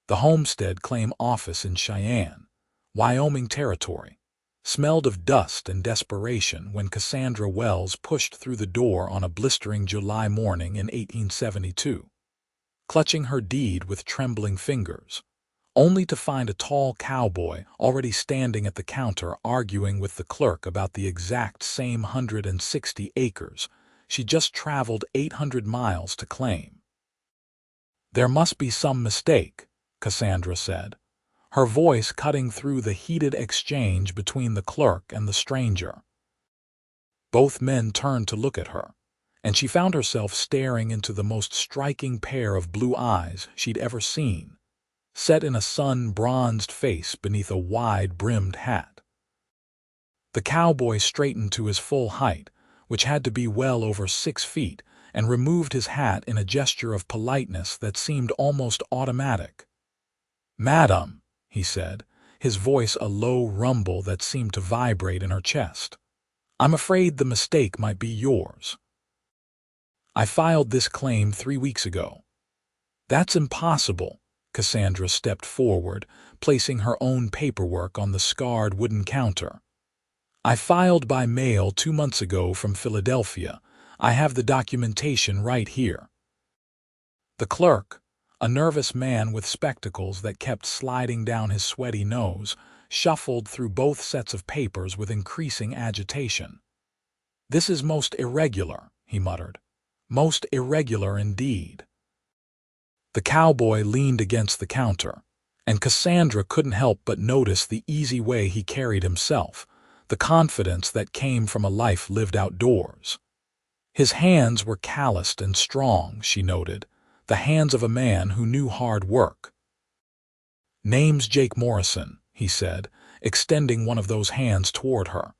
The Homestead claim office in Cheyenne, Wyoming Territory, smelled of dust and desperation when Cassandra Wells pushed through the door on a blistering July morning in 1872, clutching her deed with trembling fingers, only to find a tall cowboy already standing at the counter arguing with the clerk about the exact same 160 acres she just traveled 800 miles to claim. "There must be some mistake," Cassandra said, her voice cutting through the heated exchange between the clerk and the stranger. Both men turned to look at her, and she found herself staring into the most striking pair of blue eyes she'd ever seen, set in a sun-bronzed face beneath a wide-brimmed hat. The cowboy straightened to his full height, which had to be well over 6 feet, and removed his hat in a gesture of politeness that seemed almost automatic. "Madam," he said, his voice a low rumble that seemed to vibrate in her chest, "I'm afraid the mistake might be yours. I filed this claim 3 weeks ago." "That's impossible." Cassandra stepped forward, placing her own paperwork on the scarred wooden counter. "I filed by mail 2 months ago from Philadelphia. I have the documentation right here." The clerk, a nervous man with spectacles that kept sliding down his sweaty nose, shuffled through both sets of papers with increasing agitation. "This is most irregular," he muttered. "Most irregular indeed." The cowboy leaned against the counter, and Cassandra couldn't help but notice the easy way he carried himself, the confidence that came from a life lived outdoors. His hands were calloused and strong, she noted, the hands of a man who knew hard work. "Name's Jake Morrison," he said, extending one of those hands toward her.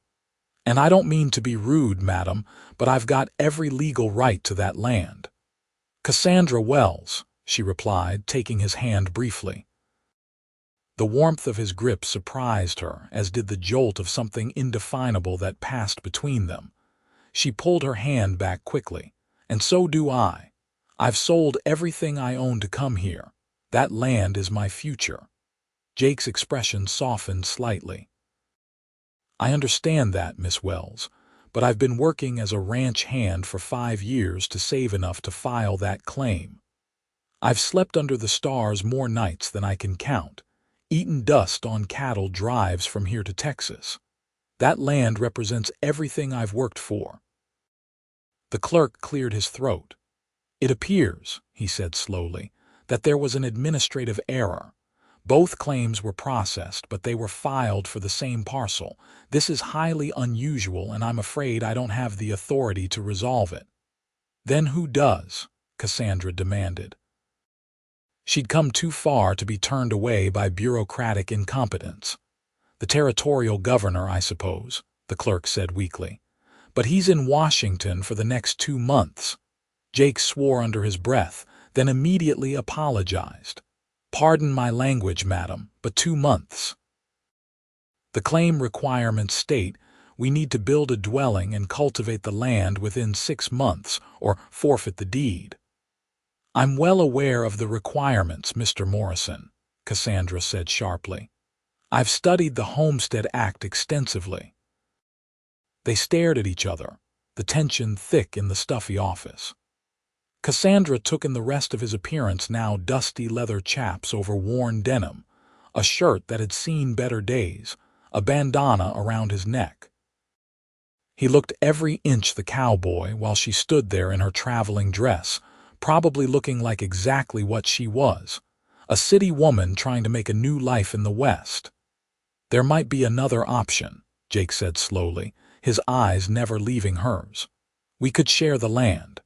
"And I don't mean to be rude, madam, but I've got every legal right to that land." "Cassandra Wells," she replied, taking his hand briefly. The warmth of his grip surprised her, as did the jolt of something indefinable that passed between them. She pulled her hand back quickly. "And so do I. I've sold everything I own to come here. That land is my future." Jake's expression softened slightly. "I understand that, Miss Wells, but I've been working as a ranch hand for 5 years to save enough to file that claim. I've slept under the stars more nights than I can count, eaten dust on cattle drives from here to Texas. That land represents everything I've worked for." The clerk cleared his throat. "It appears," he said slowly, "that there was an administrative error. Both claims were processed, but they were filed for the same parcel. This is highly unusual, and I'm afraid I don't have the authority to resolve it." "Then who does?" Cassandra demanded. She'd come too far to be turned away by bureaucratic incompetence. "The territorial governor, I suppose," the clerk said weakly. "But he's in Washington for the next 2 months. Jake swore under his breath, then immediately apologized. "Pardon my language, madam, but 2 months. The claim requirements state we need to build a dwelling and cultivate the land within 6 months or forfeit the deed." "I'm well aware of the requirements, Mr. Morrison," Cassandra said sharply. "I've studied the Homestead Act extensively." They stared at each other, the tension thick in the stuffy office. Cassandra took in the rest of his appearance, now dusty leather chaps over worn denim, a shirt that had seen better days, a bandana around his neck. He looked every inch the cowboy while she stood there in her traveling dress, probably looking like exactly what she was, a city woman trying to make a new life in the West. "There might be another option," Jake said slowly, his eyes never leaving hers. "We could share the land.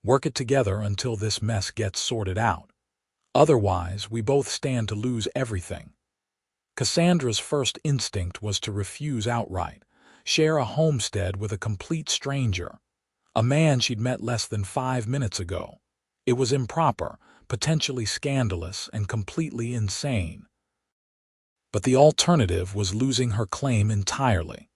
Work it together until this mess gets sorted out. Otherwise, we both stand to lose everything." Cassandra's first instinct was to refuse outright, share a homestead with a complete stranger, a man she'd met less than 5 minutes ago. It was improper, potentially scandalous, and completely insane. But the alternative was losing her claim entirely.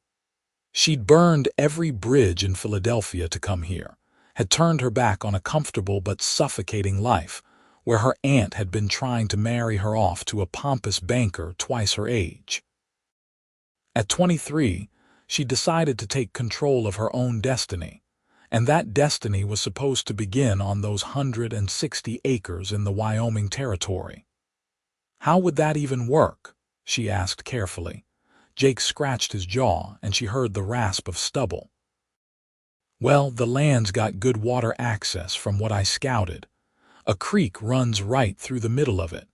She'd burned every bridge in Philadelphia to come here, had turned her back on a comfortable but suffocating life, where her aunt had been trying to marry her off to a pompous banker twice her age. At 23, she decided to take control of her own destiny, and that destiny was supposed to begin on those 160 acres in the Wyoming Territory. How would that even work? She asked carefully. Jake scratched his jaw, and she heard the rasp of stubble. Well, the land's got good water access from what I scouted. A creek runs right through the middle of it.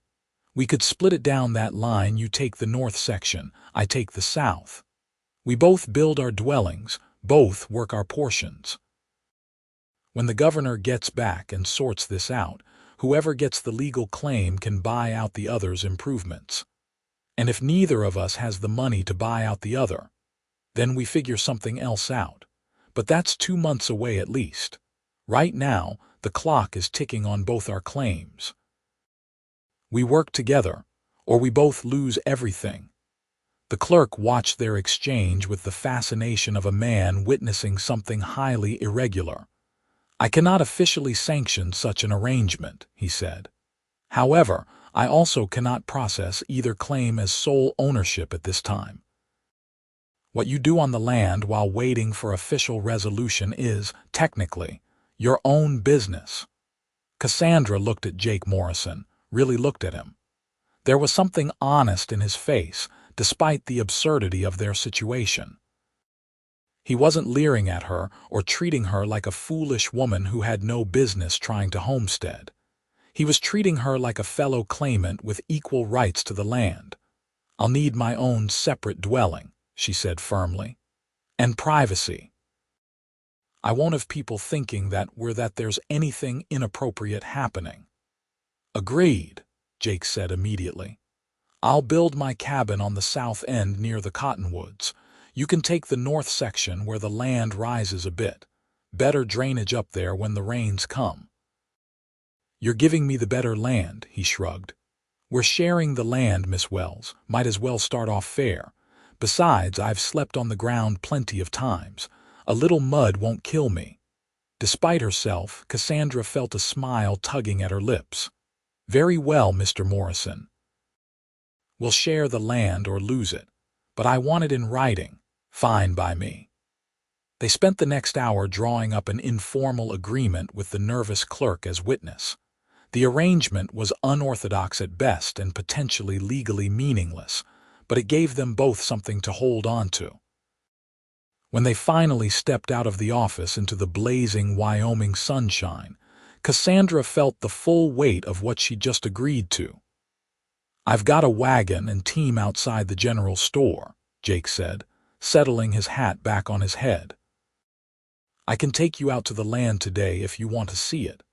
We could split it down that line. You take the north section, I take the south. We both build our dwellings, both work our portions. When the governor gets back and sorts this out, whoever gets the legal claim can buy out the other's improvements. And if neither of us has the money to buy out the other, then we figure something else out. But that's 2 months away at least. Right now, the clock is ticking on both our claims. We work together, or we both lose everything. The clerk watched their exchange with the fascination of a man witnessing something highly irregular. I cannot officially sanction such an arrangement, he said. However, I also cannot process either claim as sole ownership at this time. What you do on the land while waiting for official resolution is, technically, your own business. Cassandra looked at Jake Morrison, really looked at him. There was something honest in his face, despite the absurdity of their situation. He wasn't leering at her or treating her like a foolish woman who had no business trying to homestead. He was treating her like a fellow claimant with equal rights to the land. I'll need my own separate dwelling, she said firmly. And privacy. I won't have people thinking that there's anything inappropriate happening. Agreed, Jake said immediately. I'll build my cabin on the south end near the cottonwoods. You can take the north section where the land rises a bit. Better drainage up there when the rains come. You're giving me the better land, he shrugged. We're sharing the land, Miss Wells. Might as well start off fair. Besides, I've slept on the ground plenty of times. A little mud won't kill me. Despite herself, Cassandra felt a smile tugging at her lips. Very well, Mr. Morrison. We'll share the land or lose it, but I want it in writing. Fine by me. They spent the next hour drawing up an informal agreement with the nervous clerk as witness. The arrangement was unorthodox at best and potentially legally meaningless, but it gave them both something to hold on to. When they finally stepped out of the office into the blazing Wyoming sunshine, Cassandra felt the full weight of what she'd just agreed to. I've got a wagon and team outside the general store, Jake said, settling his hat back on his head. I can take you out to the land today if you want to see it.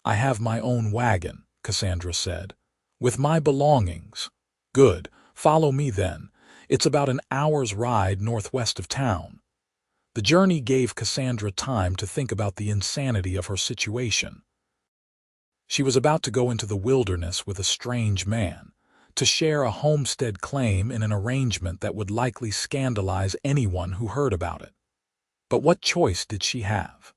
I have my own wagon, Cassandra said, with my belongings. Good, follow me then. It's about an hour's ride northwest of town. The journey gave Cassandra time to think about the insanity of her situation. She was about to go into the wilderness with a strange man, to share a homestead claim in an arrangement that would likely scandalize anyone who heard about it. But what choice did she have?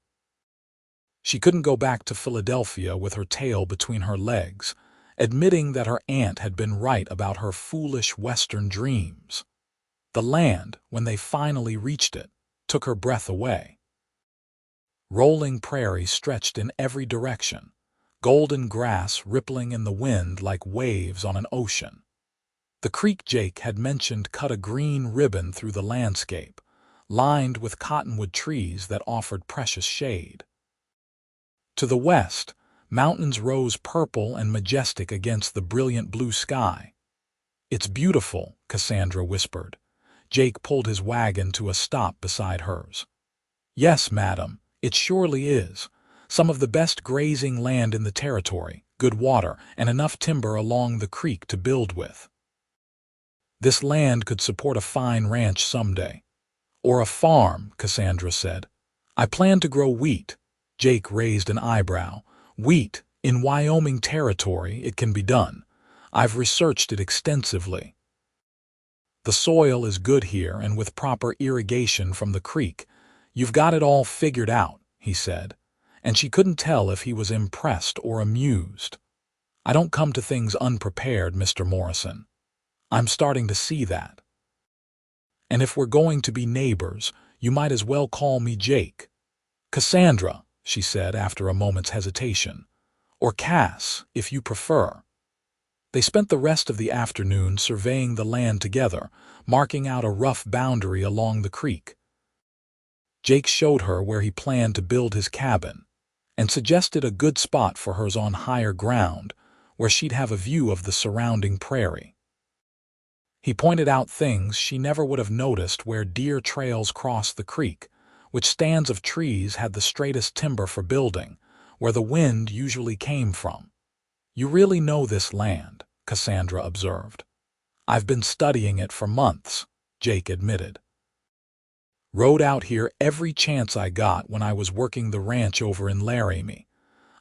She couldn't go back to Philadelphia with her tail between her legs, admitting that her aunt had been right about her foolish Western dreams. The land, when they finally reached it, took her breath away. Rolling prairie stretched in every direction, golden grass rippling in the wind like waves on an ocean. The creek Jake had mentioned cut a green ribbon through the landscape, lined with cottonwood trees that offered precious shade. To the west, mountains rose purple and majestic against the brilliant blue sky. It's beautiful, Cassandra whispered. Jake pulled his wagon to a stop beside hers. Yes, madam, it surely is. Some of the best grazing land in the territory, good water, and enough timber along the creek to build with. This land could support a fine ranch someday. Or a farm, Cassandra said. I plan to grow wheat. Jake raised an eyebrow. Wheat, in Wyoming Territory, it can be done. I've researched it extensively. The soil is good here, and with proper irrigation from the creek, you've got it all figured out, he said, and she couldn't tell if he was impressed or amused. I don't come to things unprepared, Mr. Morrison. I'm starting to see that. And if we're going to be neighbors, you might as well call me Jake. Cassandra, she said after a moment's hesitation. Or Cass, if you prefer. They spent the rest of the afternoon surveying the land together, marking out a rough boundary along the creek. Jake showed her where he planned to build his cabin, and suggested a good spot for hers on higher ground, where she'd have a view of the surrounding prairie. He pointed out things she never would have noticed, where deer trails crossed the creek, which stands of trees had the straightest timber for building, where the wind usually came from. You really know this land, Cassandra observed. I've been studying it for months, Jake admitted. Rode out here every chance I got when I was working the ranch over in Laramie.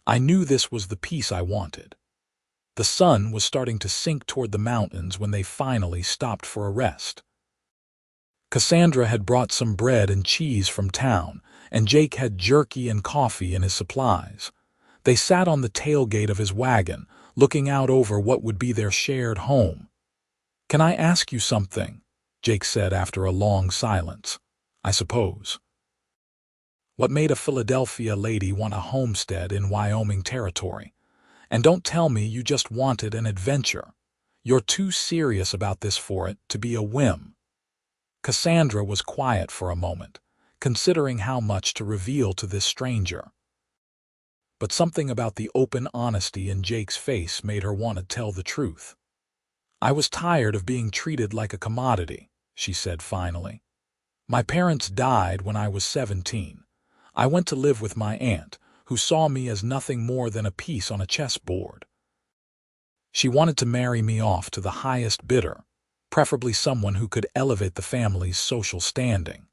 I knew this was the piece I wanted. The sun was starting to sink toward the mountains when they finally stopped for a rest. Cassandra had brought some bread and cheese from town, and Jake had jerky and coffee in his supplies. They sat on the tailgate of his wagon, looking out over what would be their shared home. "Can I ask you something?" Jake said after a long silence. "I suppose. What made a Philadelphia lady want a homestead in Wyoming Territory? And don't tell me you just wanted an adventure. You're too serious about this for it to be a whim." Cassandra was quiet for a moment, considering how much to reveal to this stranger. But something about the open honesty in Jake's face made her want to tell the truth. "I was tired of being treated like a commodity," she said finally. "My parents died when I was 17. I went to live with my aunt, who saw me as nothing more than a piece on a chessboard. She wanted to marry me off to the highest bidder, preferably someone who could elevate the family's social standing.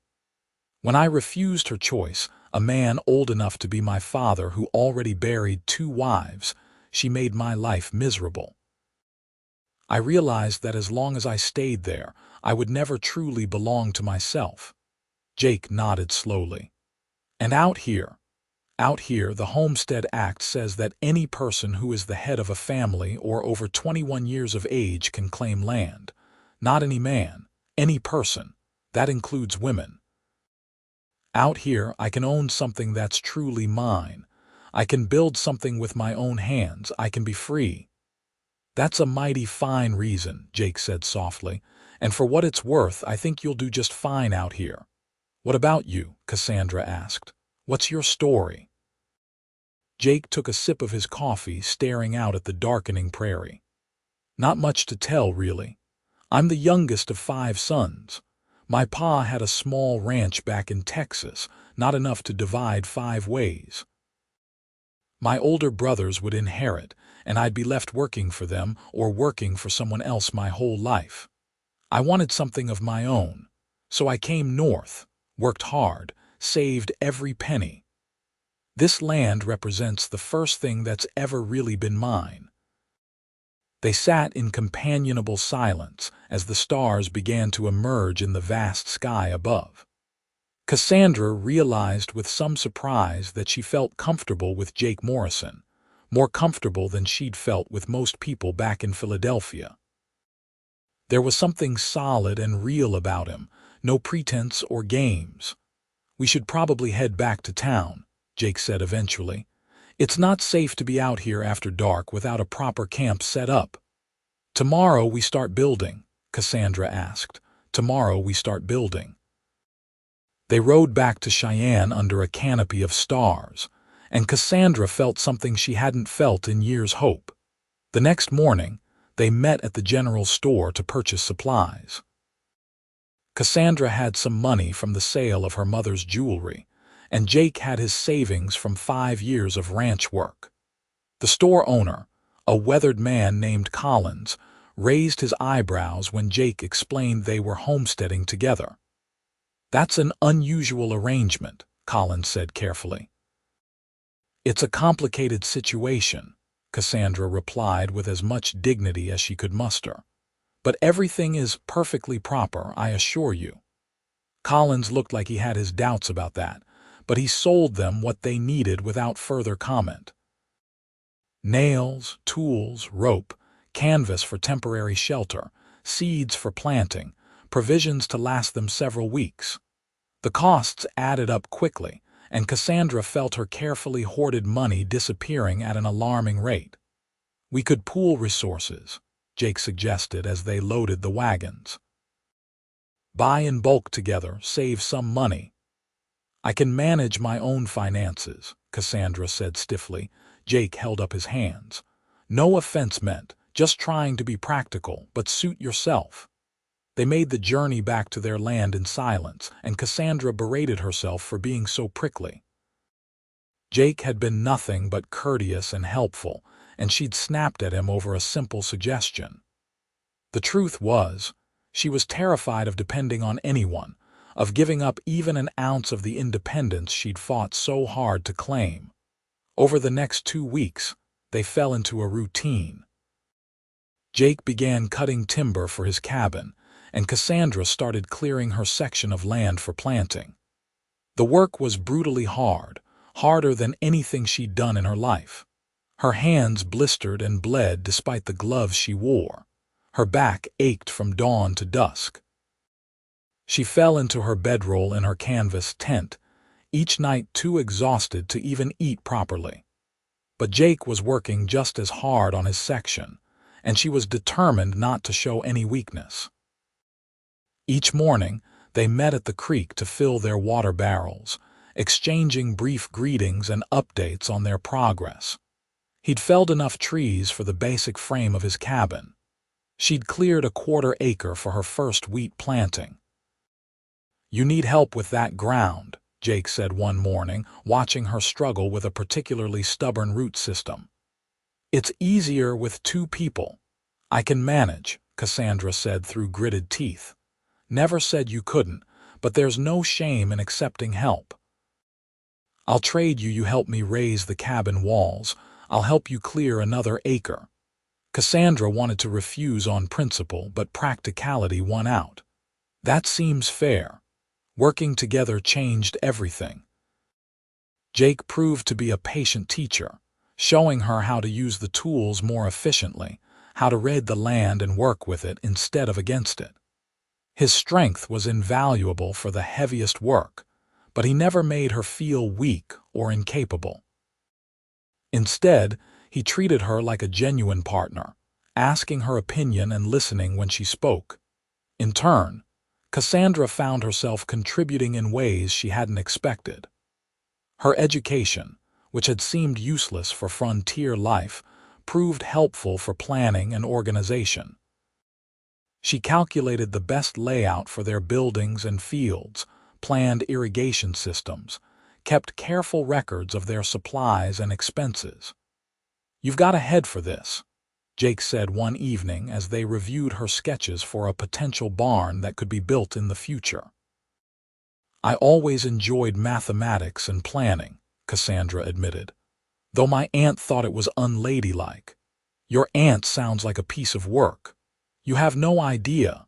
When I refused her choice, a man old enough to be my father who already buried 2 wives, she made my life miserable. I realized that as long as I stayed there, I would never truly belong to myself." Jake nodded slowly. "And out here, the Homestead Act says that any person who is the head of a family or over 21 years of age can claim land. Not any man, any person. That includes women. Out here, I can own something that's truly mine. I can build something with my own hands. I can be free." "That's a mighty fine reason," Jake said softly, "and for what it's worth, I think you'll do just fine out here." "What about you?" Cassandra asked. "What's your story?" Jake took a sip of his coffee, staring out at the darkening prairie. "Not much to tell, really. I'm the youngest of 5 sons. My pa had a small ranch back in Texas, not enough to divide 5 ways. My older brothers would inherit, and I'd be left working for them or working for someone else my whole life. I wanted something of my own, so I came north, worked hard, saved every penny. This land represents the first thing that's ever really been mine." They sat in companionable silence as the stars began to emerge in the vast sky above. Cassandra realized with some surprise that she felt comfortable with Jake Morrison, more comfortable than she'd felt with most people back in Philadelphia. There was something solid and real about him, no pretense or games. "We should probably head back to town," Jake said eventually. "It's not safe to be out here after dark without a proper camp set up." "Tomorrow we start building?" Cassandra asked. "Tomorrow we start building." They rode back to Cheyenne under a canopy of stars, and Cassandra felt something she hadn't felt in years' hope. The next morning, they met at the general store to purchase supplies. Cassandra had some money from the sale of her mother's jewelry, and Jake had his savings from 5 years of ranch work. The store owner, a weathered man named Collins, raised his eyebrows when Jake explained they were homesteading together. "That's an unusual arrangement," Collins said carefully. "It's a complicated situation," Cassandra replied with as much dignity as she could muster. "But everything is perfectly proper, I assure you." Collins looked like he had his doubts about that, but he sold them what they needed without further comment. Nails, tools, rope, canvas for temporary shelter, seeds for planting, provisions to last them several weeks. The costs added up quickly, and Cassandra felt her carefully hoarded money disappearing at an alarming rate. "We could pool resources," Jake suggested as they loaded the wagons. "Buy in bulk together, save some money." "I can manage my own finances," Cassandra said stiffly. Jake held up his hands. "No offense meant, just trying to be practical, but suit yourself." They made the journey back to their land in silence, and Cassandra berated herself for being so prickly. Jake had been nothing but courteous and helpful, and she'd snapped at him over a simple suggestion. The truth was, she was terrified of depending on anyone, of giving up even an ounce of the independence she'd fought so hard to claim. Over the next 2 weeks, they fell into a routine. Jake began cutting timber for his cabin, and Cassandra started clearing her section of land for planting. The work was brutally hard, harder than anything she'd done in her life. Her hands blistered and bled despite the gloves she wore. Her back ached from dawn to dusk. She fell into her bedroll in her canvas tent, each night too exhausted to even eat properly. But Jake was working just as hard on his section, and she was determined not to show any weakness. Each morning, they met at the creek to fill their water barrels, exchanging brief greetings and updates on their progress. He'd felled enough trees for the basic frame of his cabin. She'd cleared a 1/4 acre for her first wheat planting. "You need help with that ground," Jake said one morning, watching her struggle with a particularly stubborn root system. "It's easier with 2 people." "I can manage," Cassandra said through gritted teeth. "Never said you couldn't, but there's no shame in accepting help. I'll trade you help me raise the cabin walls. I'll help you clear another acre." Cassandra wanted to refuse on principle, but practicality won out. "That seems fair." Working together changed everything. Jake proved to be a patient teacher, showing her how to use the tools more efficiently, how to raid the land and work with it instead of against it. His strength was invaluable for the heaviest work, but he never made her feel weak or incapable. Instead, he treated her like a genuine partner, asking her opinion and listening when she spoke. In turn, Cassandra found herself contributing in ways she hadn't expected. Her education, which had seemed useless for frontier life, proved helpful for planning and organization. She calculated the best layout for their buildings and fields, planned irrigation systems, kept careful records of their supplies and expenses. "You've got a head for this," Jake said one evening as they reviewed her sketches for a potential barn that could be built in the future. "I always enjoyed mathematics and planning," Cassandra admitted, "though my aunt thought it was unladylike." "Your aunt sounds like a piece of work. You have no idea."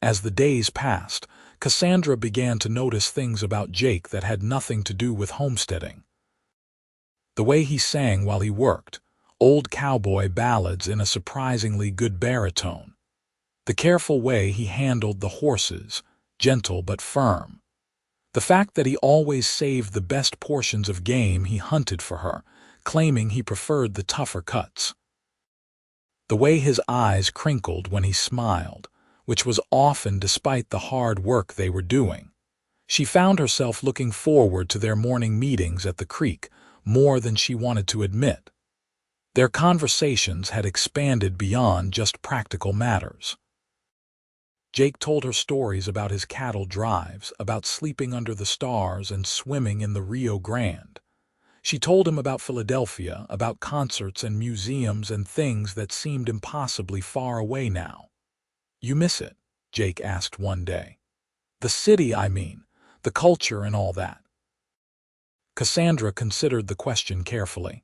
As the days passed, Cassandra began to notice things about Jake that had nothing to do with homesteading. The way he sang while he worked, old cowboy ballads in a surprisingly good baritone. The careful way he handled the horses, gentle but firm. The fact that he always saved the best portions of game he hunted for her, claiming he preferred the tougher cuts. The way his eyes crinkled when he smiled, which was often despite the hard work they were doing. She found herself looking forward to their morning meetings at the creek more than she wanted to admit. Their conversations had expanded beyond just practical matters. Jake told her stories about his cattle drives, about sleeping under the stars and swimming in the Rio Grande. She told him about Philadelphia, about concerts and museums and things that seemed impossibly far away now. "You miss it?" Jake asked one day. "The city, I mean, the culture and all that." Cassandra considered the question carefully.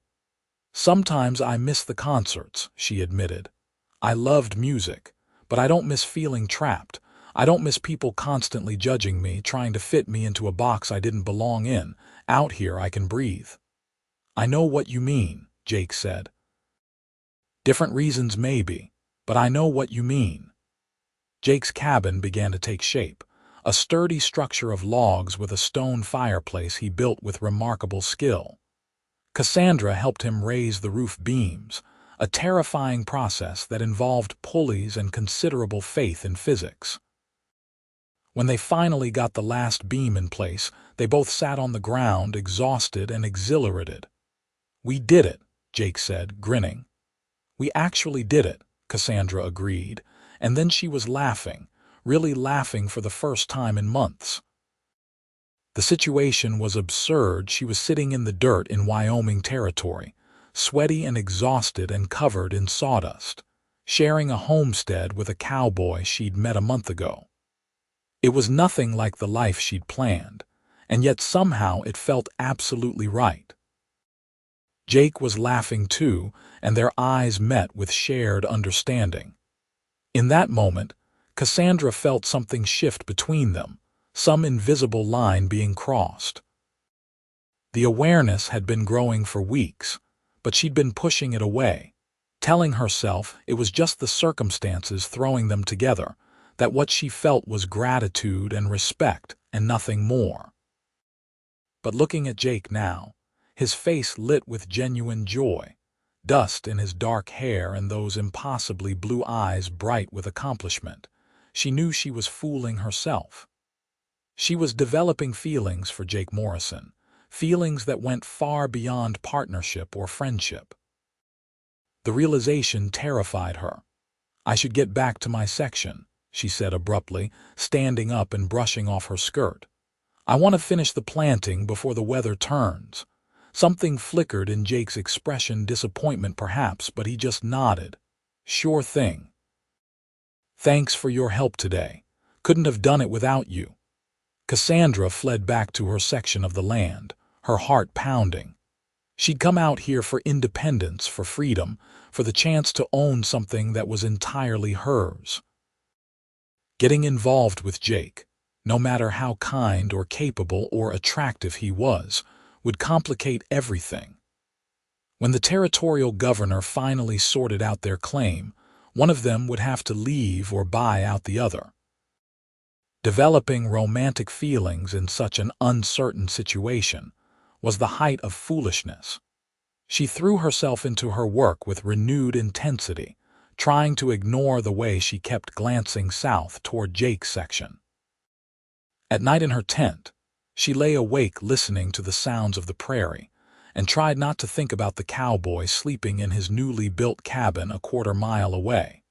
"Sometimes I miss the concerts," she admitted. "I loved music, but I don't miss feeling trapped. I don't miss people constantly judging me, trying to fit me into a box I didn't belong in. Out here I can breathe." "I know what you mean," Jake said. Different reasons maybe, but I know what you mean. Jake's cabin began to take shape, a sturdy structure of logs with a stone fireplace he built with remarkable skill. Cassandra helped him raise the roof beams, a terrifying process that involved pulleys and considerable faith in physics. When they finally got the last beam in place, they both sat on the ground, exhausted and exhilarated. "We did it," Jake said, grinning. "We actually did it," Cassandra agreed, and then she was laughing, really laughing for the first time in months. The situation was absurd. She was sitting in the dirt in Wyoming Territory, sweaty and exhausted and covered in sawdust, sharing a homestead with a cowboy she'd met a month ago. It was nothing like the life she'd planned, and yet somehow it felt absolutely right. Jake was laughing too, and their eyes met with shared understanding. In that moment, Cassandra felt something shift between them, some invisible line being crossed. The awareness had been growing for weeks, but she'd been pushing it away, telling herself it was just the circumstances throwing them together, that what she felt was gratitude and respect and nothing more. But looking at Jake now, his face lit with genuine joy, dust in his dark hair and those impossibly blue eyes bright with accomplishment, she knew she was fooling herself. She was developing feelings for Jake Morrison, feelings that went far beyond partnership or friendship. The realization terrified her. "I should get back to my section," she said abruptly, standing up and brushing off her skirt. "I want to finish the planting before the weather turns." Something flickered in Jake's expression, disappointment perhaps, but he just nodded. "Sure thing. Thanks for your help today. Couldn't have done it without you." Cassandra fled back to her section of the land, her heart pounding. She'd come out here for independence, for freedom, for the chance to own something that was entirely hers. Getting involved with Jake, no matter how kind or capable or attractive he was, would complicate everything. When the territorial governor finally sorted out their claim, one of them would have to leave or buy out the other. Developing romantic feelings in such an uncertain situation was the height of foolishness. She threw herself into her work with renewed intensity, trying to ignore the way she kept glancing south toward Jake's section. At night in her tent, she lay awake listening to the sounds of the prairie and tried not to think about the cowboy sleeping in his newly built cabin a quarter-mile away.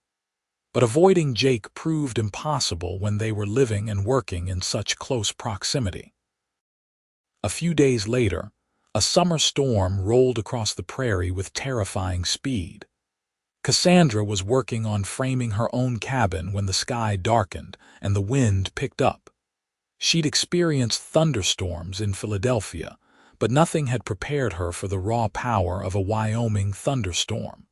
But avoiding Jake proved impossible when they were living and working in such close proximity. A few days later, a summer storm rolled across the prairie with terrifying speed. Cassandra was working on framing her own cabin when the sky darkened and the wind picked up. She'd experienced thunderstorms in Philadelphia, but nothing had prepared her for the raw power of a Wyoming thunderstorm.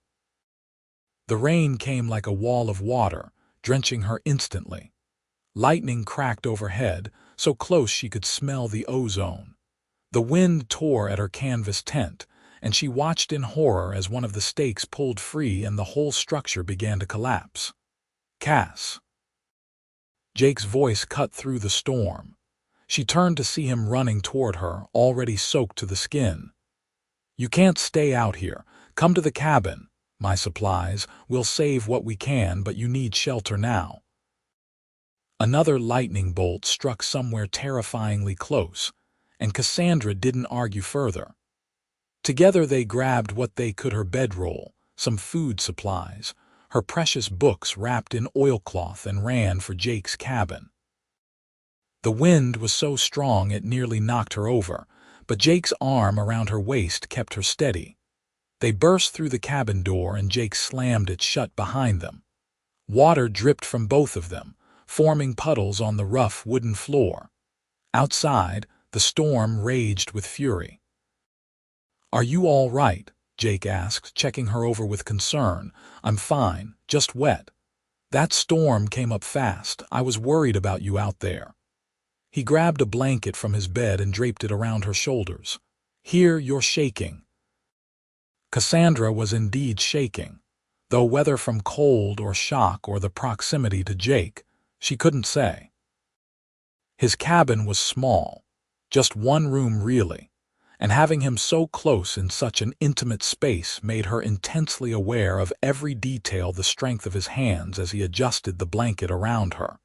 The rain came like a wall of water, drenching her instantly. Lightning cracked overhead, so close she could smell the ozone. The wind tore at her canvas tent, and she watched in horror as one of the stakes pulled free and the whole structure began to collapse. "Cass." Jake's voice cut through the storm. She turned to see him running toward her, already soaked to the skin. "You can't stay out here. Come to the cabin. My supplies. We'll save what we can, but you need shelter now." Another lightning bolt struck somewhere terrifyingly close, and Cassandra didn't argue further. Together they grabbed what they could: her bedroll, some food supplies, her precious books wrapped in oilcloth, and ran for Jake's cabin. The wind was so strong it nearly knocked her over, but Jake's arm around her waist kept her steady. They burst through the cabin door and Jake slammed it shut behind them. Water dripped from both of them, forming puddles on the rough wooden floor. Outside, the storm raged with fury. "Are you all right?" Jake asked, checking her over with concern. "I'm fine, just wet. That storm came up fast. I was worried about you out there." He grabbed a blanket from his bed and draped it around her shoulders. "Here, you're shaking." Cassandra was indeed shaking. though whether from cold or shock or the proximity to Jake, she couldn't say. His cabin was small, just one room really, and having him so close in such an intimate space made her intensely aware of every detail, the strength of his hands as he adjusted the blanket around her,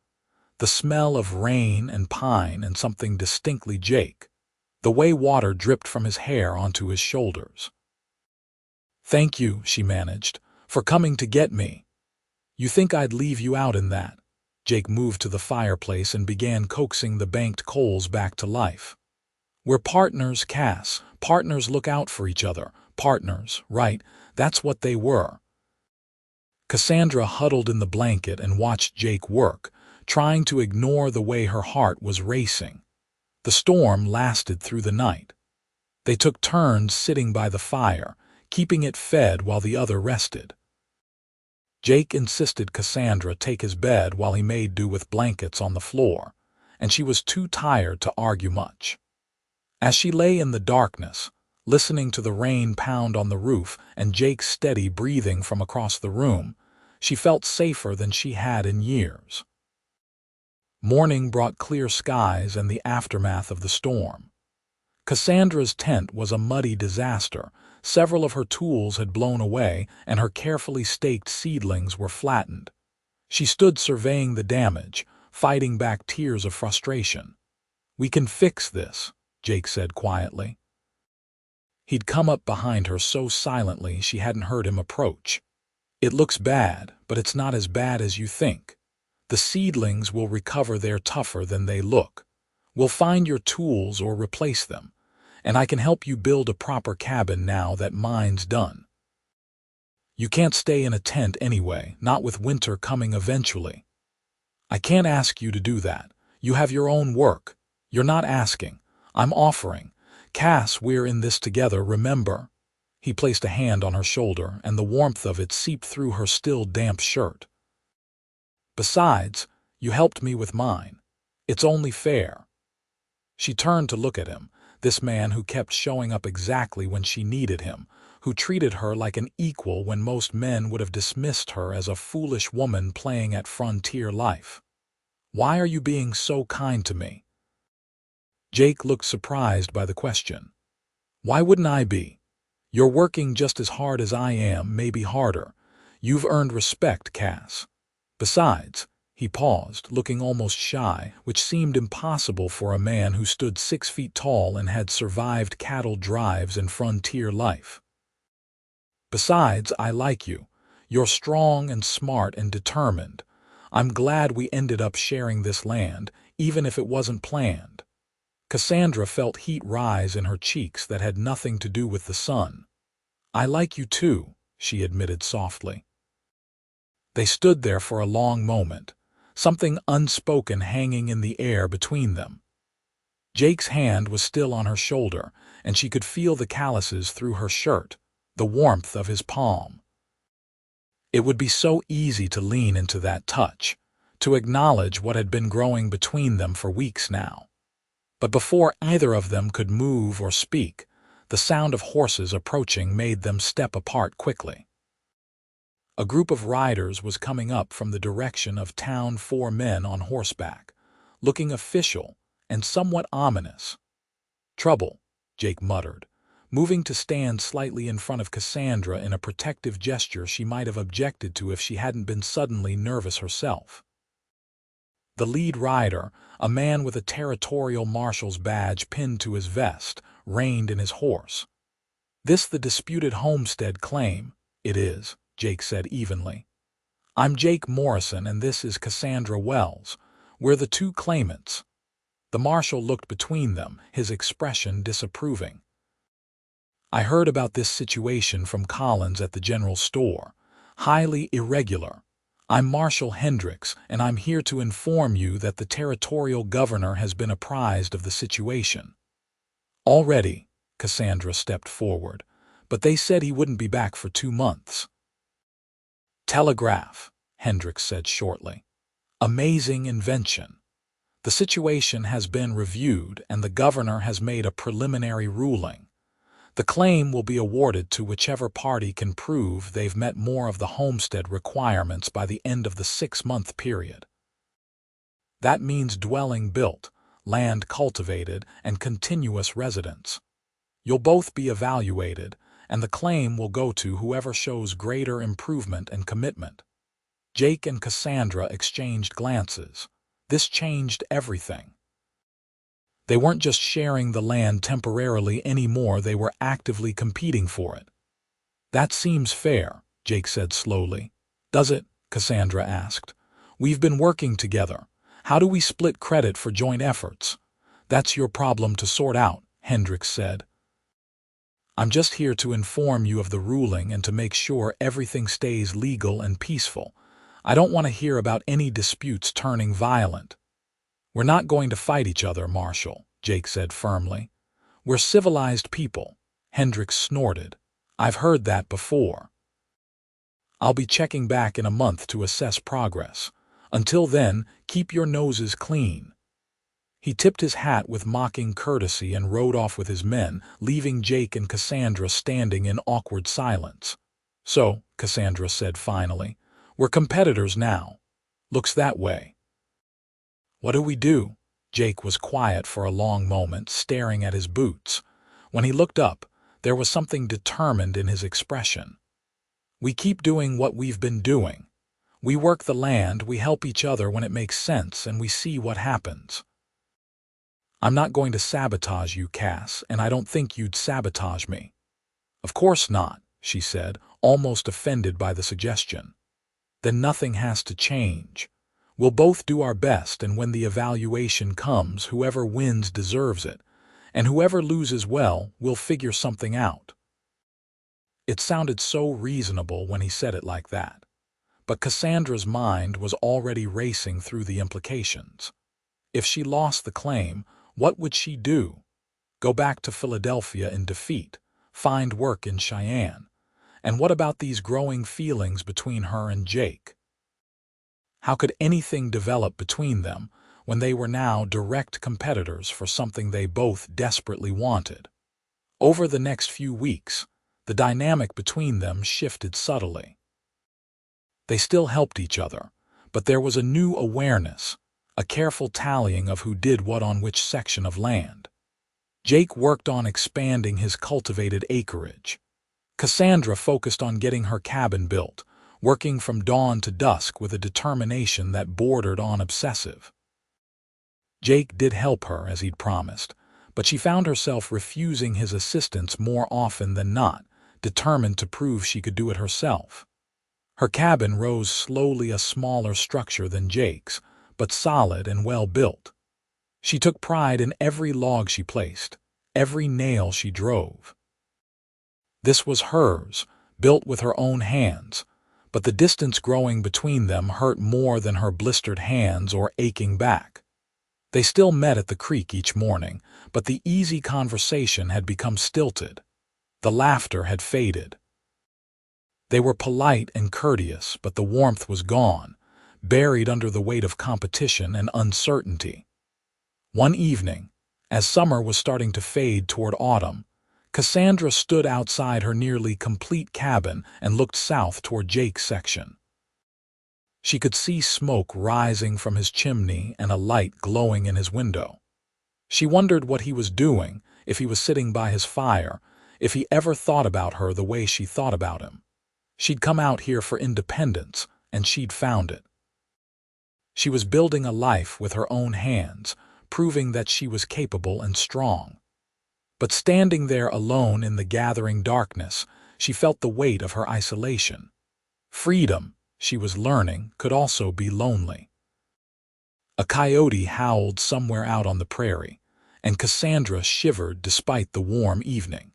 the smell of rain and pine and something distinctly Jake, the way water dripped from his hair onto his shoulders. "Thank you," she managed, "for coming to get me. You think I'd leave you out in that?" Jake moved to the fireplace and began coaxing the banked coals back to life. "We're partners, Cass. Partners look out for each other. Partners, right? That's what they were." Cassandra huddled in the blanket and watched Jake work, trying to ignore the way her heart was racing. The storm lasted through the night. They took turns sitting by the fire, keeping it fed while the other rested. Jake insisted Cassandra take his bed while he made do with blankets on the floor, and she was too tired to argue much. As she lay in the darkness, listening to the rain pound on the roof and Jake's steady breathing from across the room, she felt safer than she had in years. Morning brought clear skies and the aftermath of the storm. Cassandra's tent was a muddy disaster. Several of her tools had blown away, and her carefully staked seedlings were flattened. She stood surveying the damage, fighting back tears of frustration. "We can fix this," Jake said quietly. He'd come up behind her so silently she hadn't heard him approach. "It looks bad, but it's not as bad as you think. The seedlings will recover. They're tougher than they look. We'll find your tools or replace them, and I can help you build a proper cabin now that mine's done. You can't stay in a tent anyway, not with winter coming eventually." "I can't ask you to do that. You have your own work." "You're not asking. I'm offering. Cass, we're in this together, remember?" He placed a hand on her shoulder, and the warmth of it seeped through her still damp shirt. "Besides, you helped me with mine. It's only fair." She turned to look at him, this man who kept showing up exactly when she needed him, who treated her like an equal when most men would have dismissed her as a foolish woman playing at frontier life. "Why are you being so kind to me?" Jake looked surprised by the question. "Why wouldn't I be? You're working just as hard as I am, maybe harder. You've earned respect, Cass. Besides," he paused, looking almost shy, which seemed impossible for a man who stood 6 feet tall and had survived cattle drives and frontier life. "Besides, I like you. You're strong and smart and determined. I'm glad we ended up sharing this land, even if it wasn't planned." Cassandra felt heat rise in her cheeks that had nothing to do with the sun. "I like you too," she admitted softly. They stood there for a long moment, something unspoken hanging in the air between them. Jake's hand was still on her shoulder, and she could feel the calluses through her shirt, the warmth of his palm. It would be so easy to lean into that touch, to acknowledge what had been growing between them for weeks now. But before either of them could move or speak, the sound of horses approaching made them step apart quickly. A group of riders was coming up from the direction of town, 4 men on horseback, looking official and somewhat ominous. "Trouble," Jake muttered, moving to stand slightly in front of Cassandra in a protective gesture she might have objected to if she hadn't been suddenly nervous herself. The lead rider, a man with a territorial marshal's badge pinned to his vest, reined in his horse. "This the disputed Homestead claim?" "It is," Jake said evenly. "I'm Jake Morrison and this is Cassandra Wells. We're the 2 claimants." The marshal looked between them, his expression disapproving. "I heard about this situation from Collins at the general store. Highly irregular. I'm Marshal Hendricks, and I'm here to inform you that the territorial governor has been apprised of the situation." "Already?" Cassandra stepped forward. "But they said he wouldn't be back for 2 months." "Telegraph," Hendricks said shortly. "Amazing invention. The situation has been reviewed and the governor has made a preliminary ruling. The claim will be awarded to whichever party can prove they've met more of the homestead requirements by the end of the 6-month period. That means dwelling built, land cultivated, and continuous residence. You'll both be evaluated, and the claim will go to whoever shows greater improvement and commitment. Jake and Cassandra exchanged glances. This changed everything. They weren't just sharing the land temporarily anymore, they were actively competing for it. That seems fair, Jake said slowly. Does it? Cassandra asked. We've been working together. How do we split credit for joint efforts? That's your problem to sort out, Hendricks said. I'm just here to inform you of the ruling and to make sure everything stays legal and peaceful. I don't want to hear about any disputes turning violent. We're not going to fight each other, Marshal, Jake said firmly. We're civilized people, Hendricks snorted. I've heard that before. I'll be checking back in a month to assess progress. Until then, keep your noses clean. He tipped his hat with mocking courtesy and rode off with his men, leaving Jake and Cassandra standing in awkward silence. So, Cassandra said finally, we're competitors now. Looks that way. What do we do? Jake was quiet for a long moment, staring at his boots. When he looked up, there was something determined in his expression. We keep doing what we've been doing. We work the land, we help each other when it makes sense, and we see what happens. I'm not going to sabotage you, Cass, and I don't think you'd sabotage me. Of course not, she said, almost offended by the suggestion. Then nothing has to change. We'll both do our best, and when the evaluation comes, whoever wins deserves it, and whoever loses, well, we'll figure something out. It sounded so reasonable when he said it like that. But Cassandra's mind was already racing through the implications. If she lost the claim, what would she do? Go back to Philadelphia in defeat, find work in Cheyenne? And what about these growing feelings between her and Jake? How could anything develop between them when they were now direct competitors for something they both desperately wanted? Over the next few weeks, the dynamic between them shifted subtly. They still helped each other, but there was a new awareness, a careful tallying of who did what on which section of land. Jake worked on expanding his cultivated acreage. Cassandra focused on getting her cabin built, working from dawn to dusk with a determination that bordered on obsessive. Jake did help her, as he'd promised, but she found herself refusing his assistance more often than not, determined to prove she could do it herself. Her cabin rose slowly, a smaller structure than Jake's, but solid and well built. She took pride in every log she placed, every nail she drove. This was hers, built with her own hands, but the distance growing between them hurt more than her blistered hands or aching back. They still met at the creek each morning, but the easy conversation had become stilted. The laughter had faded. They were polite and courteous, but the warmth was gone, buried under the weight of competition and uncertainty. One evening, as summer was starting to fade toward autumn, Cassandra stood outside her nearly complete cabin and looked south toward Jake's section. She could see smoke rising from his chimney and a light glowing in his window. She wondered what he was doing, if he was sitting by his fire, if he ever thought about her the way she thought about him. She'd come out here for independence, and she'd found it. She was building a life with her own hands, proving that she was capable and strong. But standing there alone in the gathering darkness, she felt the weight of her isolation. Freedom, she was learning, could also be lonely. A coyote howled somewhere out on the prairie, and Cassandra shivered despite the warm evening.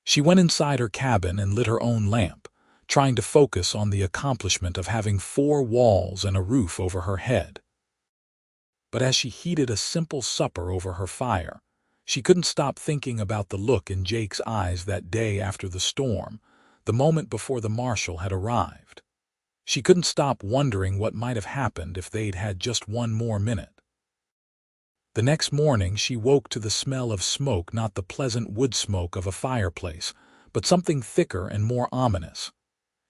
She went inside her cabin and lit her own lamp, trying to focus on the accomplishment of having 4 walls and a roof over her head. But as she heated a simple supper over her fire, she couldn't stop thinking about the look in Jake's eyes that day after the storm, the moment before the marshal had arrived. She couldn't stop wondering what might have happened if they'd had just one more minute. The next morning she woke to the smell of smoke, not the pleasant wood smoke of a fireplace, but something thicker and more ominous.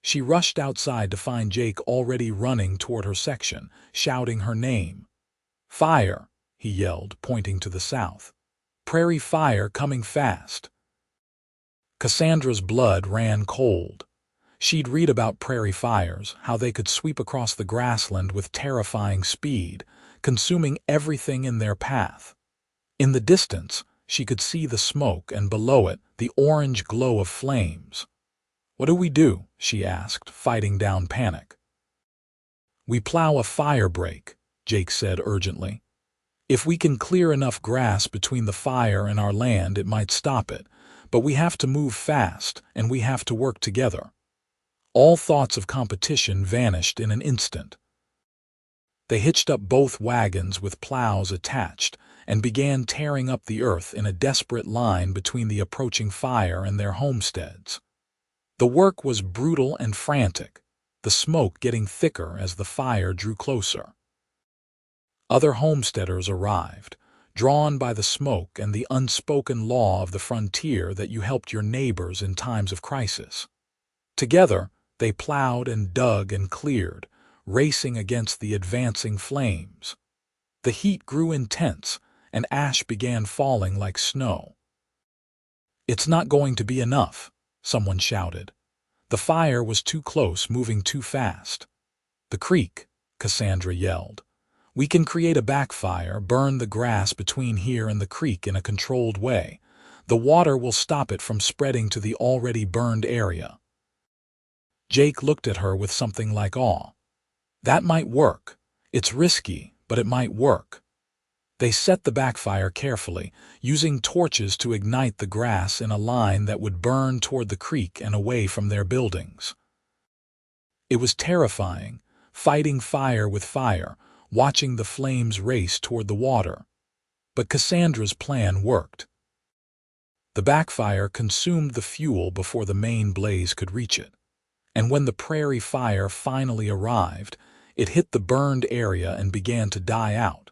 She rushed outside to find Jake already running toward her section, shouting her name. "Fire!" he yelled, pointing to the south. "Prairie fire coming fast!" Cassandra's blood ran cold. She'd read about prairie fires, how they could sweep across the grassland with terrifying speed, consuming everything in their path. In the distance, she could see the smoke, and below it, the orange glow of flames. "What do we do?" she asked, fighting down panic. "We plow a fire break," Jake said urgently. "If we can clear enough grass between the fire and our land, it might stop it, but we have to move fast, and we have to work together." All thoughts of competition vanished in an instant. They hitched up both wagons with plows attached and began tearing up the earth in a desperate line between the approaching fire and their homesteads. The work was brutal and frantic, the smoke getting thicker as the fire drew closer. Other homesteaders arrived, drawn by the smoke and the unspoken law of the frontier that you helped your neighbors in times of crisis. Together, they plowed and dug and cleared, racing against the advancing flames. The heat grew intense, and ash began falling like snow. "It's not going to be enough," someone shouted. The fire was too close, moving too fast. "The creek," Cassandra yelled. "We can create a backfire, burn the grass between here and the creek in a controlled way. The water will stop it from spreading to the already burned area." Jake looked at her with something like awe. "That might work. It's risky, but it might work." They set the backfire carefully, using torches to ignite the grass in a line that would burn toward the creek and away from their buildings. It was terrifying, fighting fire with fire, watching the flames race toward the water. But Cassandra's plan worked. The backfire consumed the fuel before the main blaze could reach it. And when the prairie fire finally arrived, it hit the burned area and began to die out,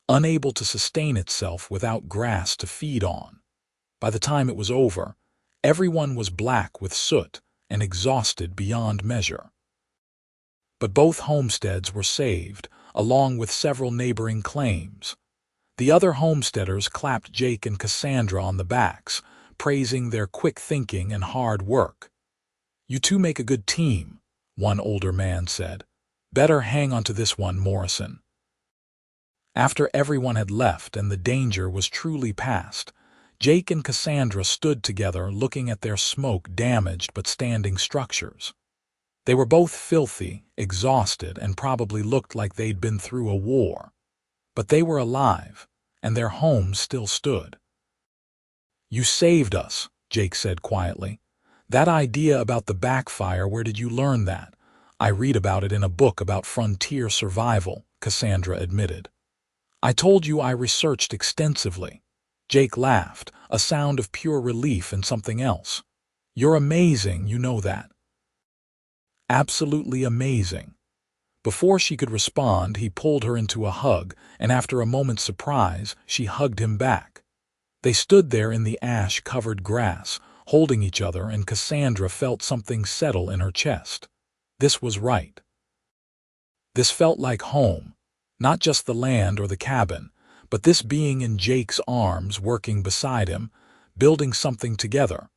unable to sustain itself without grass to feed on. By the time it was over, everyone was black with soot and exhausted beyond measure. But both homesteads were saved, along with several neighboring claims. The other homesteaders clapped Jake and Cassandra on the backs, praising their quick thinking and hard work. "You two make a good team," one older man said. "Better hang on to this one, Morrison." After everyone had left and the danger was truly past, Jake and Cassandra stood together looking at their smoke-damaged but standing structures. They were both filthy, exhausted, and probably looked like they'd been through a war. But they were alive, and their homes still stood. "You saved us," Jake said quietly. "That idea about the backfire, where did you learn that?" "I read about it in a book about frontier survival," Cassandra admitted. "I told you I researched extensively." Jake laughed, a sound of pure relief and something else. "You're amazing, you know that." "Absolutely amazing." Before she could respond, he pulled her into a hug, and after a moment's surprise, she hugged him back. They stood there in the ash-covered grass, holding each other, and Cassandra felt something settle in her chest. This was right. This felt like home, not just the land or the cabin, but this being in Jake's arms, working beside him, building something together.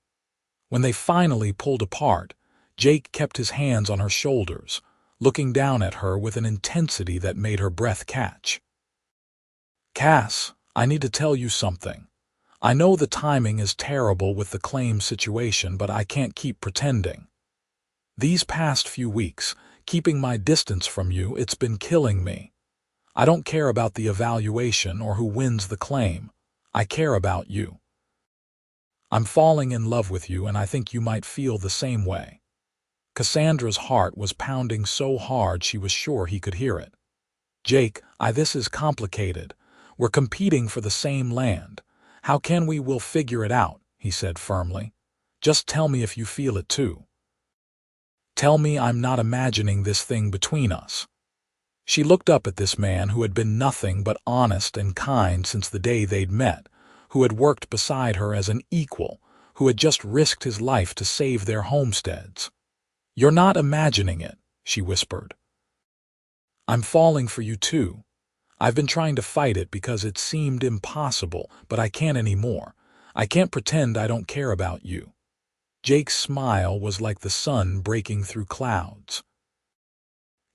When they finally pulled apart, Jake kept his hands on her shoulders, looking down at her with an intensity that made her breath catch. "Cass, I need to tell you something. I know the timing is terrible with the claim situation, but I can't keep pretending. These past few weeks, keeping my distance from you, it's been killing me. I don't care about the evaluation or who wins the claim. I care about you. I'm falling in love with you, and I think you might feel the same way." Cassandra's heart was pounding so hard she was sure he could hear it. "Jake, this is complicated. We're competing for the same land. How can we? We'll figure it out," he said firmly. "Just tell me if you feel it too. Tell me I'm not imagining this thing between us." She looked up at this man who had been nothing but honest and kind since the day they'd met, who had worked beside her as an equal, who had just risked his life to save their homesteads. "You're not imagining it," she whispered. "I'm falling for you too. I've been trying to fight it because it seemed impossible, but I can't anymore. I can't pretend I don't care about you." Jake's smile was like the sun breaking through clouds.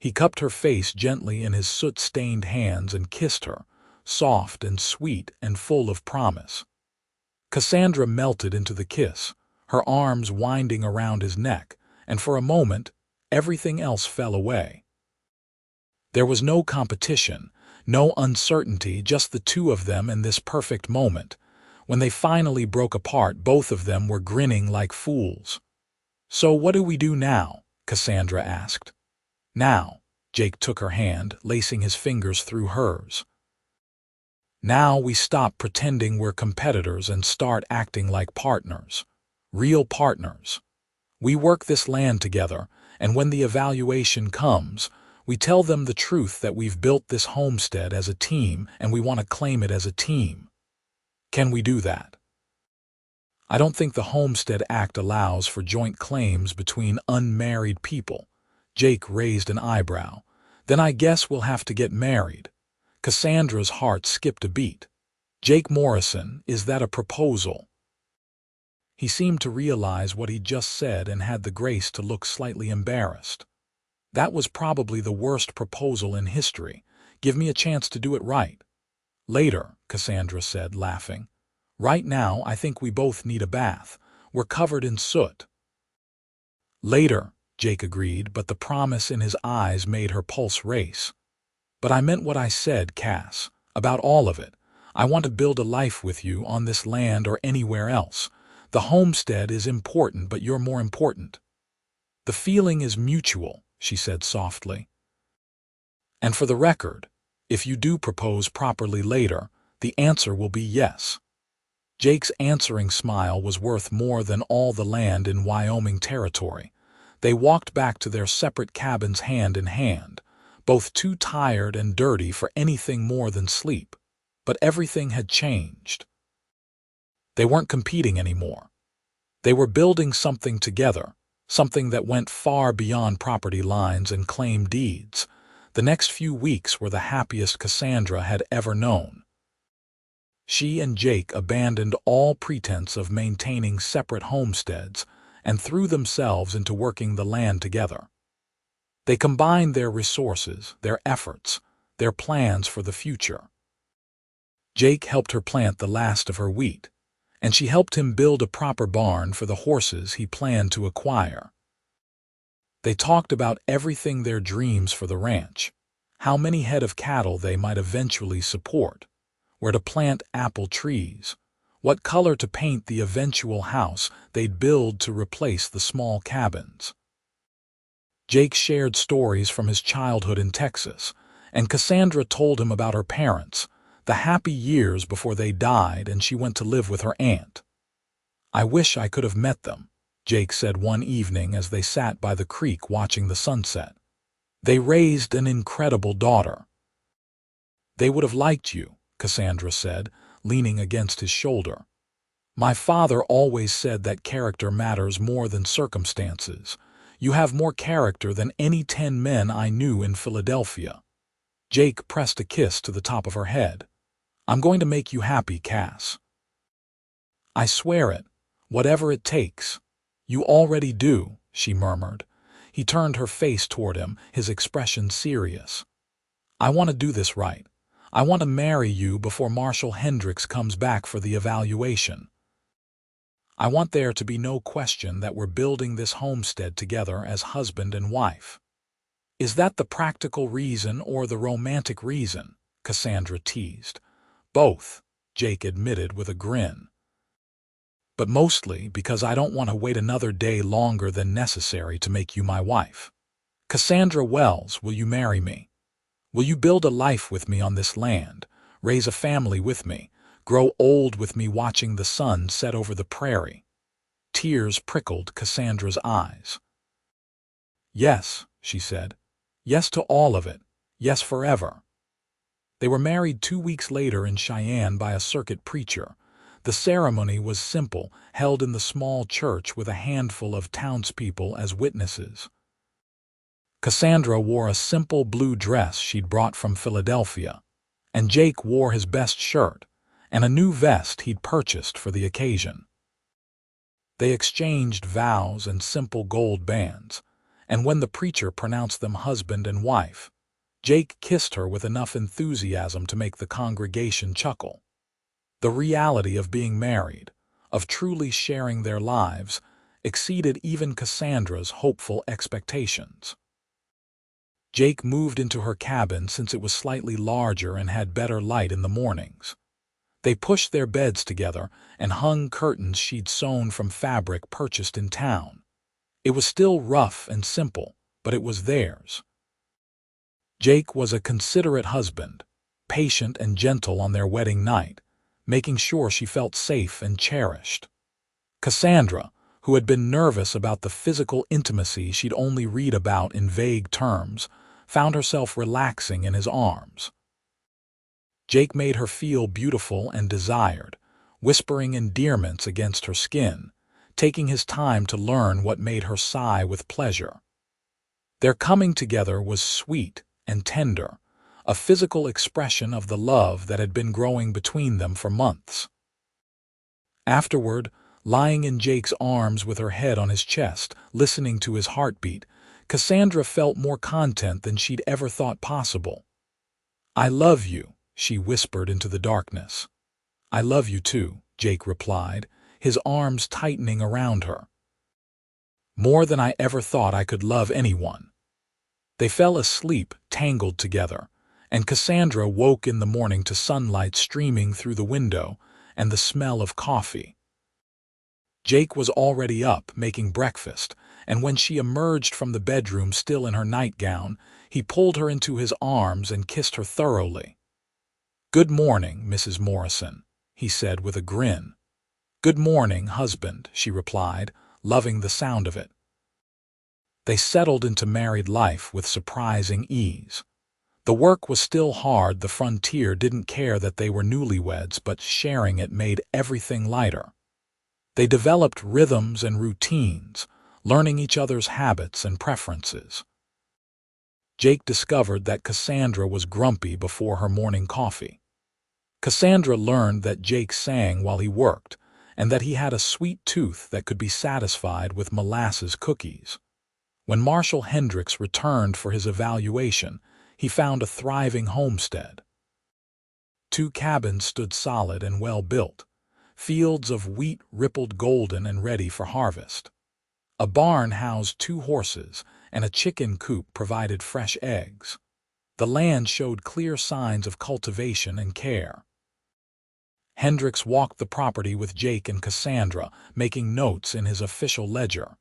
He cupped her face gently in his soot-stained hands and kissed her, soft and sweet and full of promise. Cassandra melted into the kiss, her arms winding around his neck, and for a moment, everything else fell away. There was no competition, no uncertainty, just the two of them in this perfect moment. When they finally broke apart, both of them were grinning like fools. "So what do we do now?" Cassandra asked. "Now," Jake took her hand, lacing his fingers through hers. "Now we stop pretending we're competitors and start acting like partners. Real partners. We work this land together, and when the evaluation comes, we tell them the truth that we've built this homestead as a team and we want to claim it as a team. Can we do that?" "I don't think the Homestead Act allows for joint claims between unmarried people." Jake raised an eyebrow. "Then I guess we'll have to get married." Cassandra's heart skipped a beat. "Jake Morrison, is that a proposal?" He seemed to realize what he'd just said and had the grace to look slightly embarrassed. "That was probably the worst proposal in history. Give me a chance to do it right." "Later," Cassandra said, laughing. "Right now, I think we both need a bath. We're covered in soot." "Later," Jake agreed, but the promise in his eyes made her pulse race. "But I meant what I said, Cass, about all of it. I want to build a life with you on this land or anywhere else. The homestead is important, but you're more important." "The feeling is mutual," she said softly. "And for the record, if you do propose properly later, the answer will be yes." Jake's answering smile was worth more than all the land in Wyoming Territory. They walked back to their separate cabins hand in hand, both too tired and dirty for anything more than sleep. But everything had changed. They weren't competing anymore. They were building something together, something that went far beyond property lines and claim deeds. The next few weeks were the happiest Cassandra had ever known. She and Jake abandoned all pretense of maintaining separate homesteads and threw themselves into working the land together. They combined their resources, their efforts, their plans for the future. Jake helped her plant the last of her wheat, and she helped him build a proper barn for the horses he planned to acquire. They talked about everything, their dreams for the ranch, how many head of cattle they might eventually support, where to plant apple trees, what color to paint the eventual house they'd build to replace the small cabins. Jake shared stories from his childhood in Texas, and Cassandra told him about her parents, the happy years before they died and she went to live with her aunt. "I wish I could have met them," Jake said one evening as they sat by the creek watching the sunset. "They raised an incredible daughter." "They would have liked you," Cassandra said, leaning against his shoulder. "My father always said that character matters more than circumstances. You have more character than any 10 men I knew in Philadelphia." Jake pressed a kiss to the top of her head. "I'm going to make you happy, Cass." "I swear it, whatever it takes." "You already do," she murmured. He turned her face toward him, his expression serious. "I want to do this right. I want to marry you before Marshall Hendricks comes back for the evaluation. I want there to be no question that we're building this homestead together as husband and wife." "Is that the practical reason or the romantic reason?" Cassandra teased. "Both," Jake admitted with a grin. "But mostly because I don't want to wait another day longer than necessary to make you my wife. Cassandra Wells, will you marry me? Will you build a life with me on this land, raise a family with me, grow old with me watching the sun set over the prairie?" Tears prickled Cassandra's eyes. "Yes," she said. "Yes to all of it. Yes, forever. They were married 2 weeks later in Cheyenne by a circuit preacher. The ceremony was simple, held in the small church with a handful of townspeople as witnesses. Cassandra wore a simple blue dress she'd brought from Philadelphia, and Jake wore his best shirt and a new vest he'd purchased for the occasion. They exchanged vows and simple gold bands, and when the preacher pronounced them husband and wife, Jake kissed her with enough enthusiasm to make the congregation chuckle. The reality of being married, of truly sharing their lives, exceeded even Cassandra's hopeful expectations. Jake moved into her cabin since it was slightly larger and had better light in the mornings. They pushed their beds together and hung curtains she'd sewn from fabric purchased in town. It was still rough and simple, but it was theirs. Jake was a considerate husband, patient and gentle on their wedding night, making sure she felt safe and cherished. Cassandra, who had been nervous about the physical intimacy she'd only read about in vague terms, found herself relaxing in his arms. Jake made her feel beautiful and desired, whispering endearments against her skin, taking his time to learn what made her sigh with pleasure. Their coming together was sweet and tender, a physical expression of the love that had been growing between them for months. Afterward, lying in Jake's arms with her head on his chest, listening to his heartbeat, Cassandra felt more content than she'd ever thought possible. "I love you," she whispered into the darkness. "I love you too," Jake replied, his arms tightening around her. "More than I ever thought I could love anyone." They fell asleep, tangled together, and Cassandra woke in the morning to sunlight streaming through the window and the smell of coffee. Jake was already up, making breakfast, and when she emerged from the bedroom still in her nightgown, he pulled her into his arms and kissed her thoroughly. "Good morning, Mrs. Morrison," he said with a grin. "Good morning, husband," she replied, loving the sound of it. They settled into married life with surprising ease. The work was still hard. The frontier didn't care that they were newlyweds, but sharing it made everything lighter. They developed rhythms and routines, learning each other's habits and preferences. Jake discovered that Cassandra was grumpy before her morning coffee. Cassandra learned that Jake sang while he worked, and that he had a sweet tooth that could be satisfied with molasses cookies. When Marshal Hendricks returned for his evaluation, he found a thriving homestead. 2 cabins stood solid and well built. Fields of wheat rippled golden and ready for harvest. A barn housed 2 horses, and a chicken coop provided fresh eggs. The land showed clear signs of cultivation and care. Hendricks walked the property with Jake and Cassandra, making notes in his official ledger.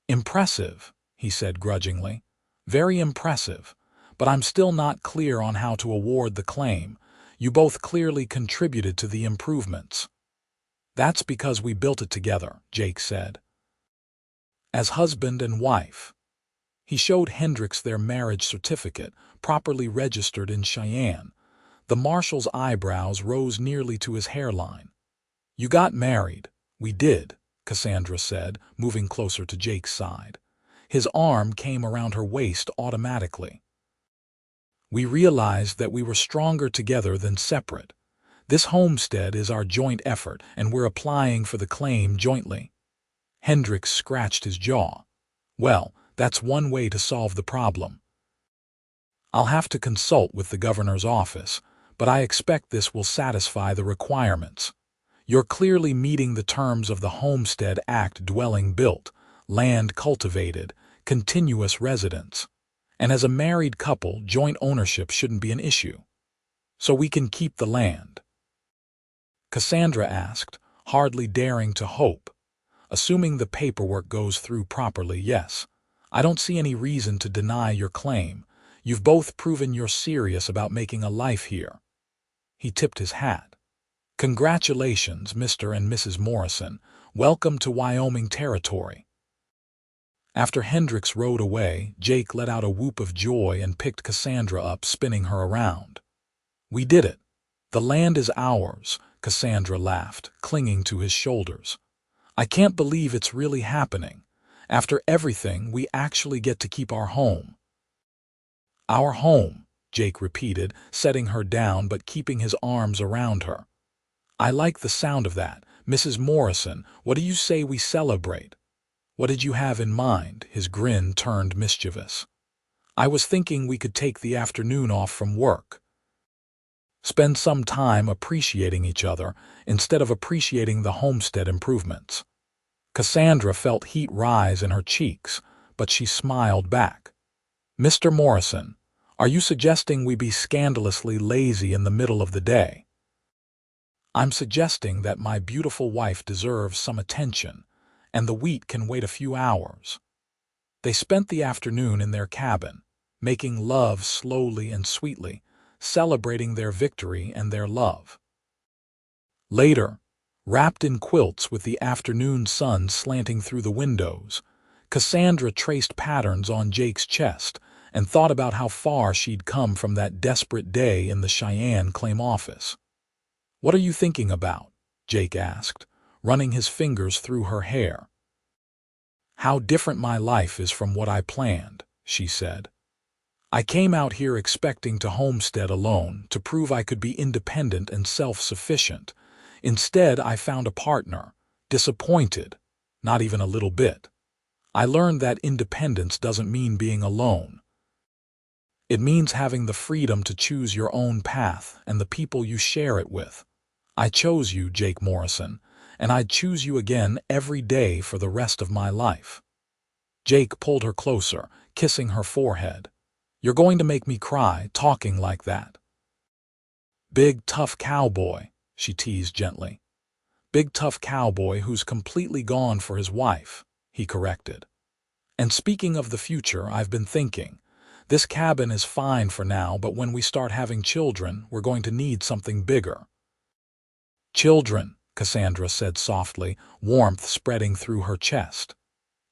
"Impressive," he said grudgingly. "Very impressive, but I'm still not clear on how to award the claim. You both clearly contributed to the improvements." "That's because we built it together," Jake said. "As husband and wife." He showed Hendricks their marriage certificate, properly registered in Cheyenne. The marshal's eyebrows rose nearly to his hairline. "You got married." "We did," Cassandra said, moving closer to Jake's side. His arm came around her waist automatically. "We realized that we were stronger together than separate. This homestead is our joint effort, and we're applying for the claim jointly." Hendricks scratched his jaw. "Well, that's one way to solve the problem. I'll have to consult with the governor's office, but I expect this will satisfy the requirements. You're clearly meeting the terms of the Homestead Act: dwelling built, land cultivated, continuous residence. And as a married couple, joint ownership shouldn't be an issue. So we can keep the land?" Cassandra asked, hardly daring to hope. "Assuming the paperwork goes through properly, yes. I don't see any reason to deny your claim. You've both proven you're serious about making a life here." He tipped his hat. "Congratulations, Mr. and Mrs. Morrison. Welcome to Wyoming Territory." After Hendricks rode away, Jake let out a whoop of joy and picked Cassandra up, spinning her around. "We did it. The land is ours," Cassandra laughed, clinging to his shoulders. "I can't believe it's really happening. After everything, we actually get to keep our home." "Our home," Jake repeated, setting her down but keeping his arms around her. "I like the sound of that. Mrs. Morrison, what do you say we celebrate?" "What did you have in mind?" His grin turned mischievous. "I was thinking we could take the afternoon off from work. Spend some time appreciating each other instead of appreciating the homestead improvements." Cassandra felt heat rise in her cheeks, but she smiled back. "Mr. Morrison, are you suggesting we be scandalously lazy in the middle of the day?" "I'm suggesting that my beautiful wife deserves some attention, and the wheat can wait a few hours." They spent the afternoon in their cabin, making love slowly and sweetly, celebrating their victory and their love. Later, wrapped in quilts with the afternoon sun slanting through the windows, Cassandra traced patterns on Jake's chest and thought about how far she'd come from that desperate day in the Cheyenne claim office. "What are you thinking about?" Jake asked, running his fingers through her hair. "How different my life is from what I planned," she said. "I came out here expecting to homestead alone, to prove I could be independent and self-sufficient. Instead, I found a partner, disappointed, not even a little bit. I learned that independence doesn't mean being alone. It means having the freedom to choose your own path and the people you share it with. I chose you, Jake Morrison, and I'd choose you again every day for the rest of my life." Jake pulled her closer, kissing her forehead. "You're going to make me cry, talking like that." "Big, tough cowboy," she teased gently. "Big, tough cowboy who's completely gone for his wife," he corrected. "And speaking of the future, I've been thinking, this cabin is fine for now, but when we start having children, we're going to need something bigger." "Children," Cassandra said softly, warmth spreading through her chest.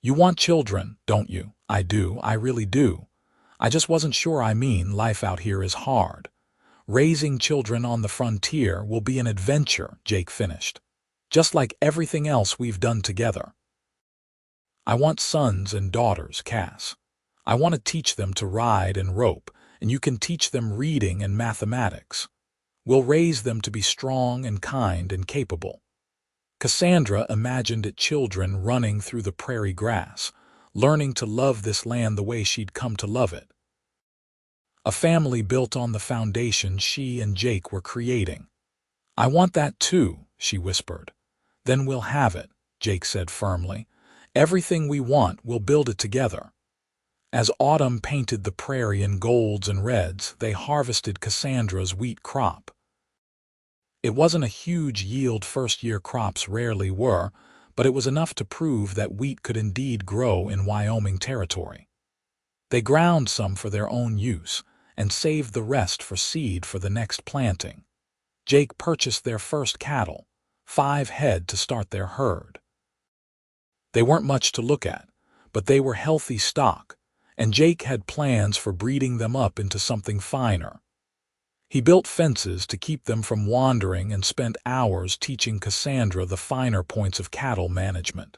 "You want children, don't you?" "I do, I really do. I just wasn't sure. I mean, life out here is hard. Raising children on the frontier will be an adventure," Jake finished. "Just like everything else we've done together. I want sons and daughters, Cass. I want to teach them to ride and rope, and you can teach them reading and mathematics. We'll raise them to be strong and kind and capable." Cassandra imagined it children running through the prairie grass, learning to love this land the way she'd come to love it. A family built on the foundation she and Jake were creating. "I want that too," she whispered. "Then we'll have it," Jake said firmly. "Everything we want, we'll build it together." As autumn painted the prairie in golds and reds, they harvested Cassandra's wheat crop. It wasn't a huge yield, first-year crops rarely were, but it was enough to prove that wheat could indeed grow in Wyoming Territory. They ground some for their own use and saved the rest for seed for the next planting. Jake purchased their first cattle, 5 head to start their herd. They weren't much to look at, but they were healthy stock, and Jake had plans for breeding them up into something finer. He built fences to keep them from wandering and spent hours teaching Cassandra the finer points of cattle management.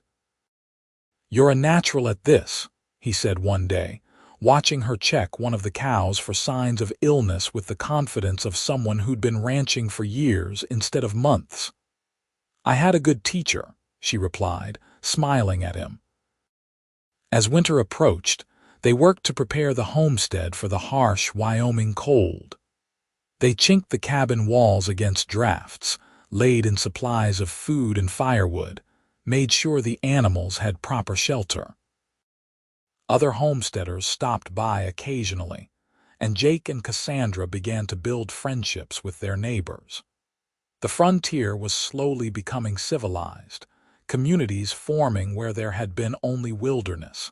"You're a natural at this," he said one day, watching her check one of the cows for signs of illness with the confidence of someone who'd been ranching for years instead of months. "I had a good teacher," she replied, smiling at him. As winter approached, they worked to prepare the homestead for the harsh Wyoming cold. They chinked the cabin walls against drafts, laid in supplies of food and firewood, made sure the animals had proper shelter. Other homesteaders stopped by occasionally, and Jake and Cassandra began to build friendships with their neighbors. The frontier was slowly becoming civilized, communities forming where there had been only wilderness.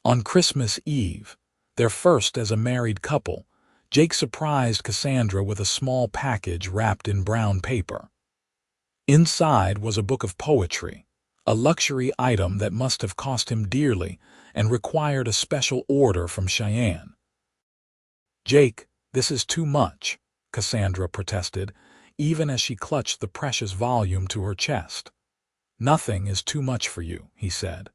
On Christmas Eve, their first as a married couple, Jake surprised Cassandra with a small package wrapped in brown paper. Inside was a book of poetry, a luxury item that must have cost him dearly and required a special order from Cheyenne. "Jake, this is too much," Cassandra protested, even as she clutched the precious volume to her chest. "Nothing is too much for you," he said.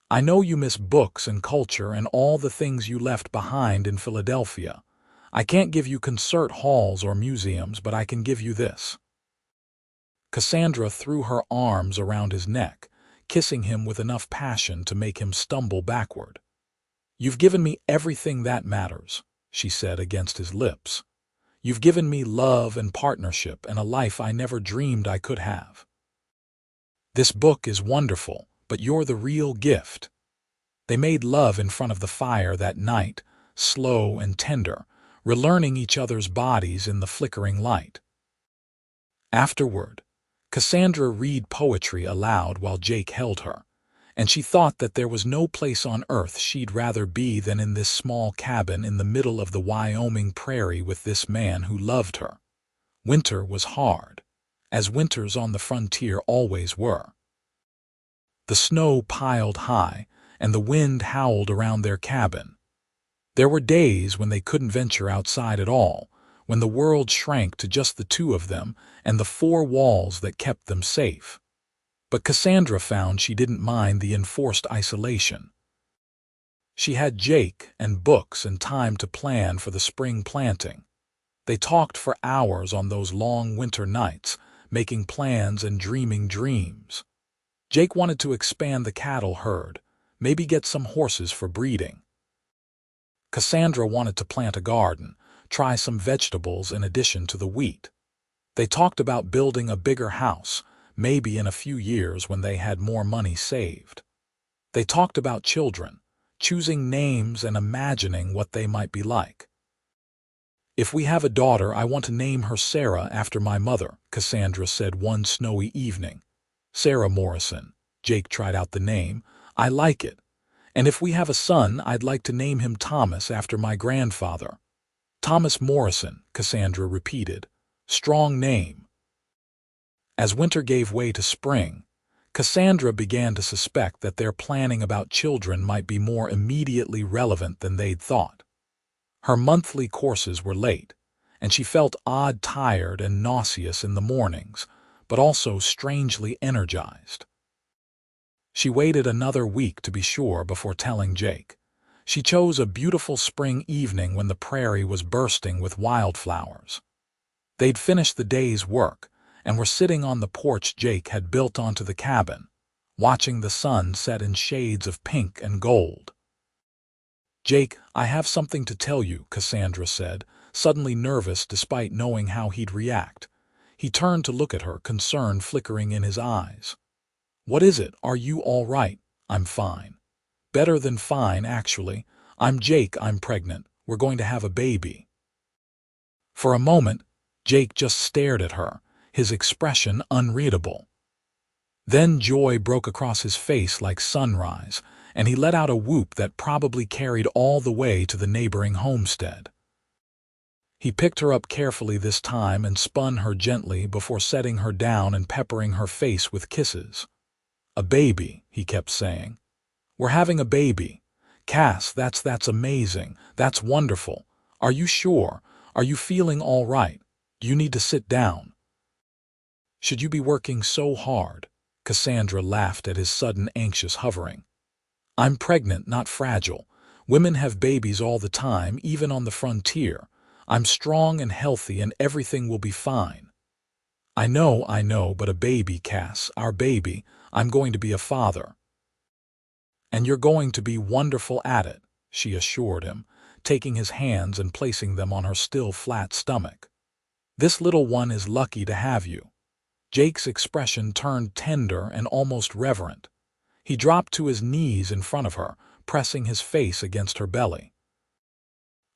"I know you miss books and culture and all the things you left behind in Philadelphia. I can't give you concert halls or museums, but I can give you this." Cassandra threw her arms around his neck, kissing him with enough passion to make him stumble backward. "You've given me everything that matters," she said against his lips. "You've given me love and partnership and a life I never dreamed I could have. This book is wonderful, but you're the real gift." They made love in front of the fire that night, slow and tender, relearning each other's bodies in the flickering light. Afterward, Cassandra read poetry aloud while Jake held her, and she thought that there was no place on earth she'd rather be than in this small cabin in the middle of the Wyoming prairie with this man who loved her. Winter was hard, as winters on the frontier always were. The snow piled high, and the wind howled around their cabin. There were days when they couldn't venture outside at all, when the world shrank to just the two of them and the four walls that kept them safe. But Cassandra found she didn't mind the enforced isolation. She had Jake and books and time to plan for the spring planting. They talked for hours on those long winter nights, making plans and dreaming dreams. Jake wanted to expand the cattle herd, maybe get some horses for breeding. Cassandra wanted to plant a garden, try some vegetables in addition to the wheat. They talked about building a bigger house, maybe in a few years when they had more money saved. They talked about children, choosing names and imagining what they might be like. "If we have a daughter, I want to name her Sarah after my mother," Cassandra said one snowy evening. "Sarah Morrison." Jake tried out the name. "I like it. And if we have a son, I'd like to name him Thomas after my grandfather." "Thomas Morrison," Cassandra repeated. "Strong name." As winter gave way to spring, Cassandra began to suspect that their planning about children might be more immediately relevant than they'd thought. Her monthly courses were late, and she felt odd tired and nauseous in the mornings, but also strangely energized. She waited another week to be sure before telling Jake. She chose a beautiful spring evening when the prairie was bursting with wildflowers. They'd finished the day's work and were sitting on the porch Jake had built onto the cabin, watching the sun set in shades of pink and gold. "Jake, I have something to tell you," Cassandra said, suddenly nervous despite knowing how he'd react. He turned to look at her, concern flickering in his eyes. "What is it? Are you all right?" "I'm fine. Better than fine, actually. I'm Jake. I'm pregnant. We're going to have a baby." For a moment, Jake just stared at her, his expression unreadable. Then joy broke across his face like sunrise, and he let out a whoop that probably carried all the way to the neighboring homestead. He picked her up carefully this time and spun her gently before setting her down and peppering her face with kisses. "A baby," he kept saying. "We're having a baby. Cass, that's amazing. That's wonderful. Are you sure? Are you feeling all right? Do you need to sit down? Should you be working so hard?" Cassandra laughed at his sudden anxious hovering. "I'm pregnant, not fragile. Women have babies all the time, even on the frontier. I'm strong and healthy and everything will be fine." I know, but a baby, Cass, our baby. I'm going to be a father." "And you're going to be wonderful at it," she assured him, taking his hands and placing them on her still flat stomach. "This little one is lucky to have you." Jake's expression turned tender and almost reverent. He dropped to his knees in front of her, pressing his face against her belly.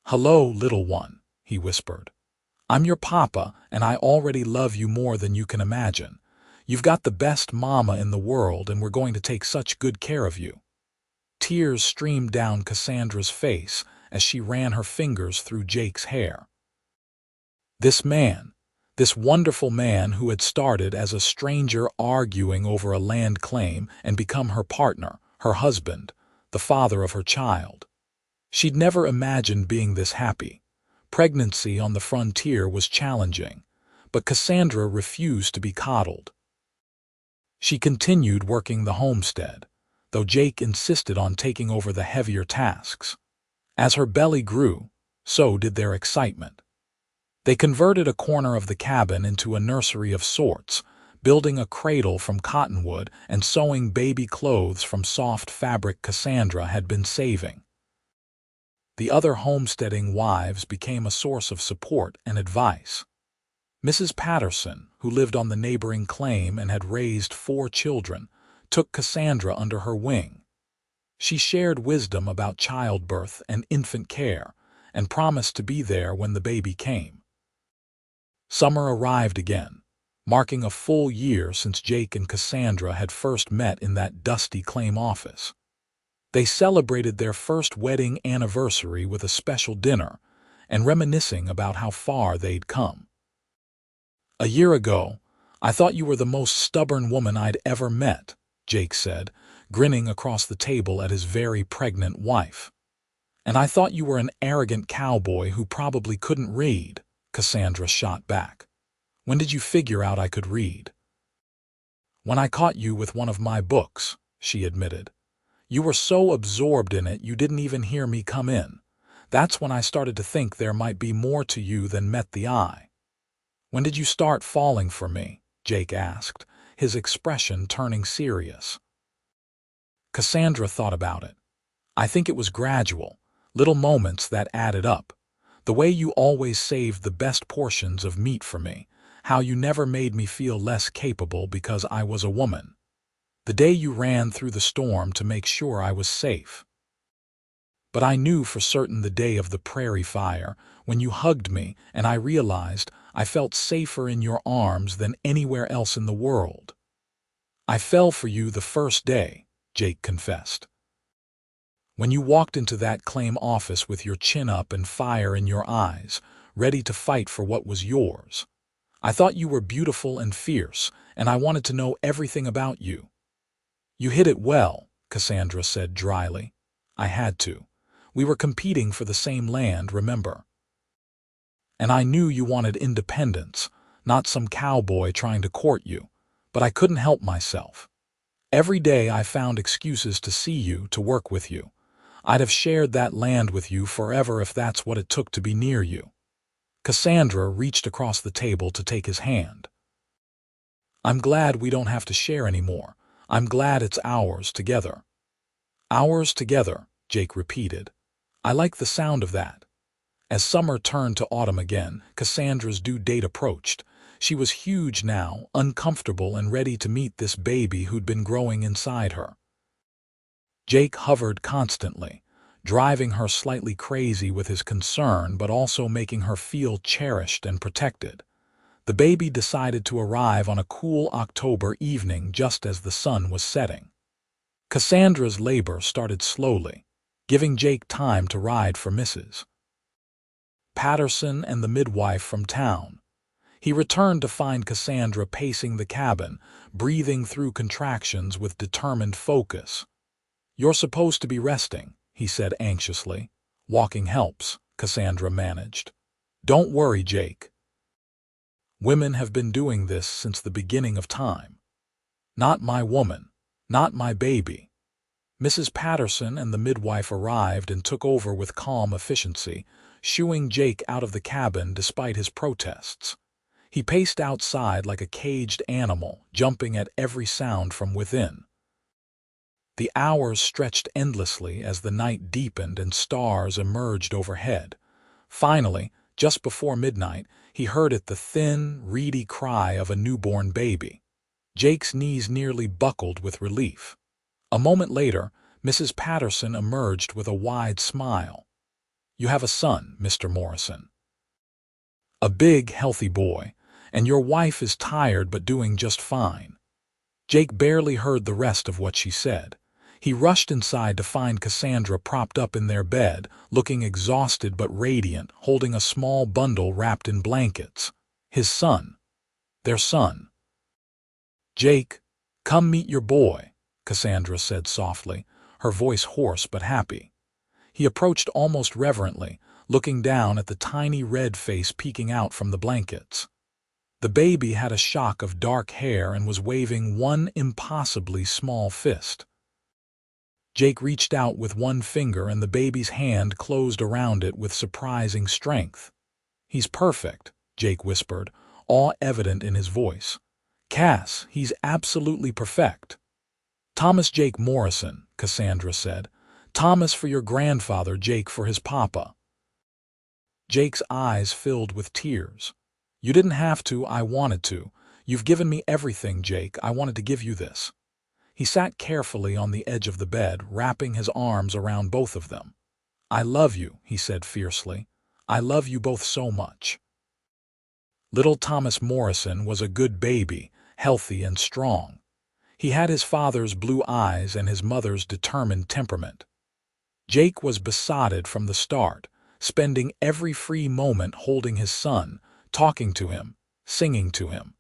"Hello, little one," he whispered. "I'm your papa, and I already love you more than you can imagine. You've got the best mama in the world, and we're going to take such good care of you." Tears streamed down Cassandra's face as she ran her fingers through Jake's hair. This This wonderful man who had started as a stranger arguing over a land claim and become her partner, her husband, the father of her child. She'd never imagined being this happy. Pregnancy on the frontier was challenging, but Cassandra refused to be coddled. She continued working the homestead, though Jake insisted on taking over the heavier tasks. As her belly grew, so did their excitement. They converted a corner of the cabin into a nursery of sorts, building a cradle from cottonwood and sewing baby clothes from soft fabric Cassandra had been saving. The other homesteading wives became a source of support and advice. Mrs. Patterson, who lived on the neighboring claim and had raised 4 children, took Cassandra under her wing. She shared wisdom about childbirth and infant care and promised to be there when the baby came. Summer arrived again, marking a full year since Jake and Cassandra had first met in that dusty claim office. They celebrated their first wedding anniversary with a special dinner and reminiscing about how far they'd come. "A year ago, I thought you were the most stubborn woman I'd ever met," Jake said, grinning across the table at his very pregnant wife. "And I thought you were an arrogant cowboy who probably couldn't read," Cassandra shot back. "When did you figure out I could read?" "When I caught you with one of my books," she admitted. "You were so absorbed in it you didn't even hear me come in. That's when I started to think there might be more to you than met the eye." "When did you start falling for me?" Jake asked, his expression turning serious. Cassandra thought about it. "I think it was gradual, little moments that added up. The way you always saved the best portions of meat for me, how you never made me feel less capable because I was a woman. The day you ran through the storm to make sure I was safe. But I knew for certain the day of the prairie fire, when you hugged me and I realized I felt safer in your arms than anywhere else in the world. I fell for you the first day," Jake confessed. "When you walked into that claim office with your chin up and fire in your eyes, ready to fight for what was yours. I thought you were beautiful and fierce, and I wanted to know everything about you." "You hit it well," Cassandra said dryly. "I had to. We were competing for the same land, remember? And I knew you wanted independence, not some cowboy trying to court you, but I couldn't help myself. Every day I found excuses to see you, to work with you. I'd have shared that land with you forever if that's what it took to be near you." Cassandra reached across the table to take his hand. "I'm glad we don't have to share anymore. I'm glad it's ours together." "Ours together," Jake repeated. "I like the sound of that." As summer turned to autumn again, Cassandra's due date approached. She was huge now, uncomfortable and ready to meet this baby who'd been growing inside her. Jake hovered constantly, driving her slightly crazy with his concern but also making her feel cherished and protected. The baby decided to arrive on a cool October evening just as the sun was setting. Cassandra's labor started slowly, giving Jake time to ride for Mrs. Patterson and the midwife from town. He returned to find Cassandra pacing the cabin, breathing through contractions with determined focus. "You're supposed to be resting," he said anxiously. "Walking helps," Cassandra managed. "Don't worry, Jake. Women have been doing this since the beginning of time. Not my woman, not my baby." Mrs. Patterson and the midwife arrived and took over with calm efficiency, shooing Jake out of the cabin despite his protests. He paced outside like a caged animal, jumping at every sound from within. The hours stretched endlessly as the night deepened and stars emerged overhead. Finally, just before midnight, he heard it, the thin, reedy cry of a newborn baby. Jake's knees nearly buckled with relief. A moment later, Mrs. Patterson emerged with a wide smile. "You have a son, Mr. Morrison. A big, healthy boy, and your wife is tired but doing just fine." Jake barely heard the rest of what she said. He rushed inside to find Cassandra propped up in their bed, looking exhausted but radiant, holding a small bundle wrapped in blankets. His son. Their son. "Jake, come meet your boy," Cassandra said softly, her voice hoarse but happy. He approached almost reverently, looking down at the tiny red face peeking out from the blankets. The baby had a shock of dark hair and was waving one impossibly small fist. Jake reached out with one finger and the baby's hand closed around it with surprising strength. "He's perfect," Jake whispered, awe evident in his voice. "Cass, he's absolutely perfect." "Thomas Jake Morrison," Cassandra said. "Thomas for your grandfather, Jake for his papa." Jake's eyes filled with tears. "You didn't have to, I wanted to. You've given me everything, Jake. I wanted to give you this." He sat carefully on the edge of the bed, wrapping his arms around both of them. "I love you," he said fiercely. "I love you both so much." Little Thomas Morrison was a good baby, healthy and strong. He had his father's blue eyes and his mother's determined temperament. Jake was besotted from the start, spending every free moment holding his son, talking to him, singing to him.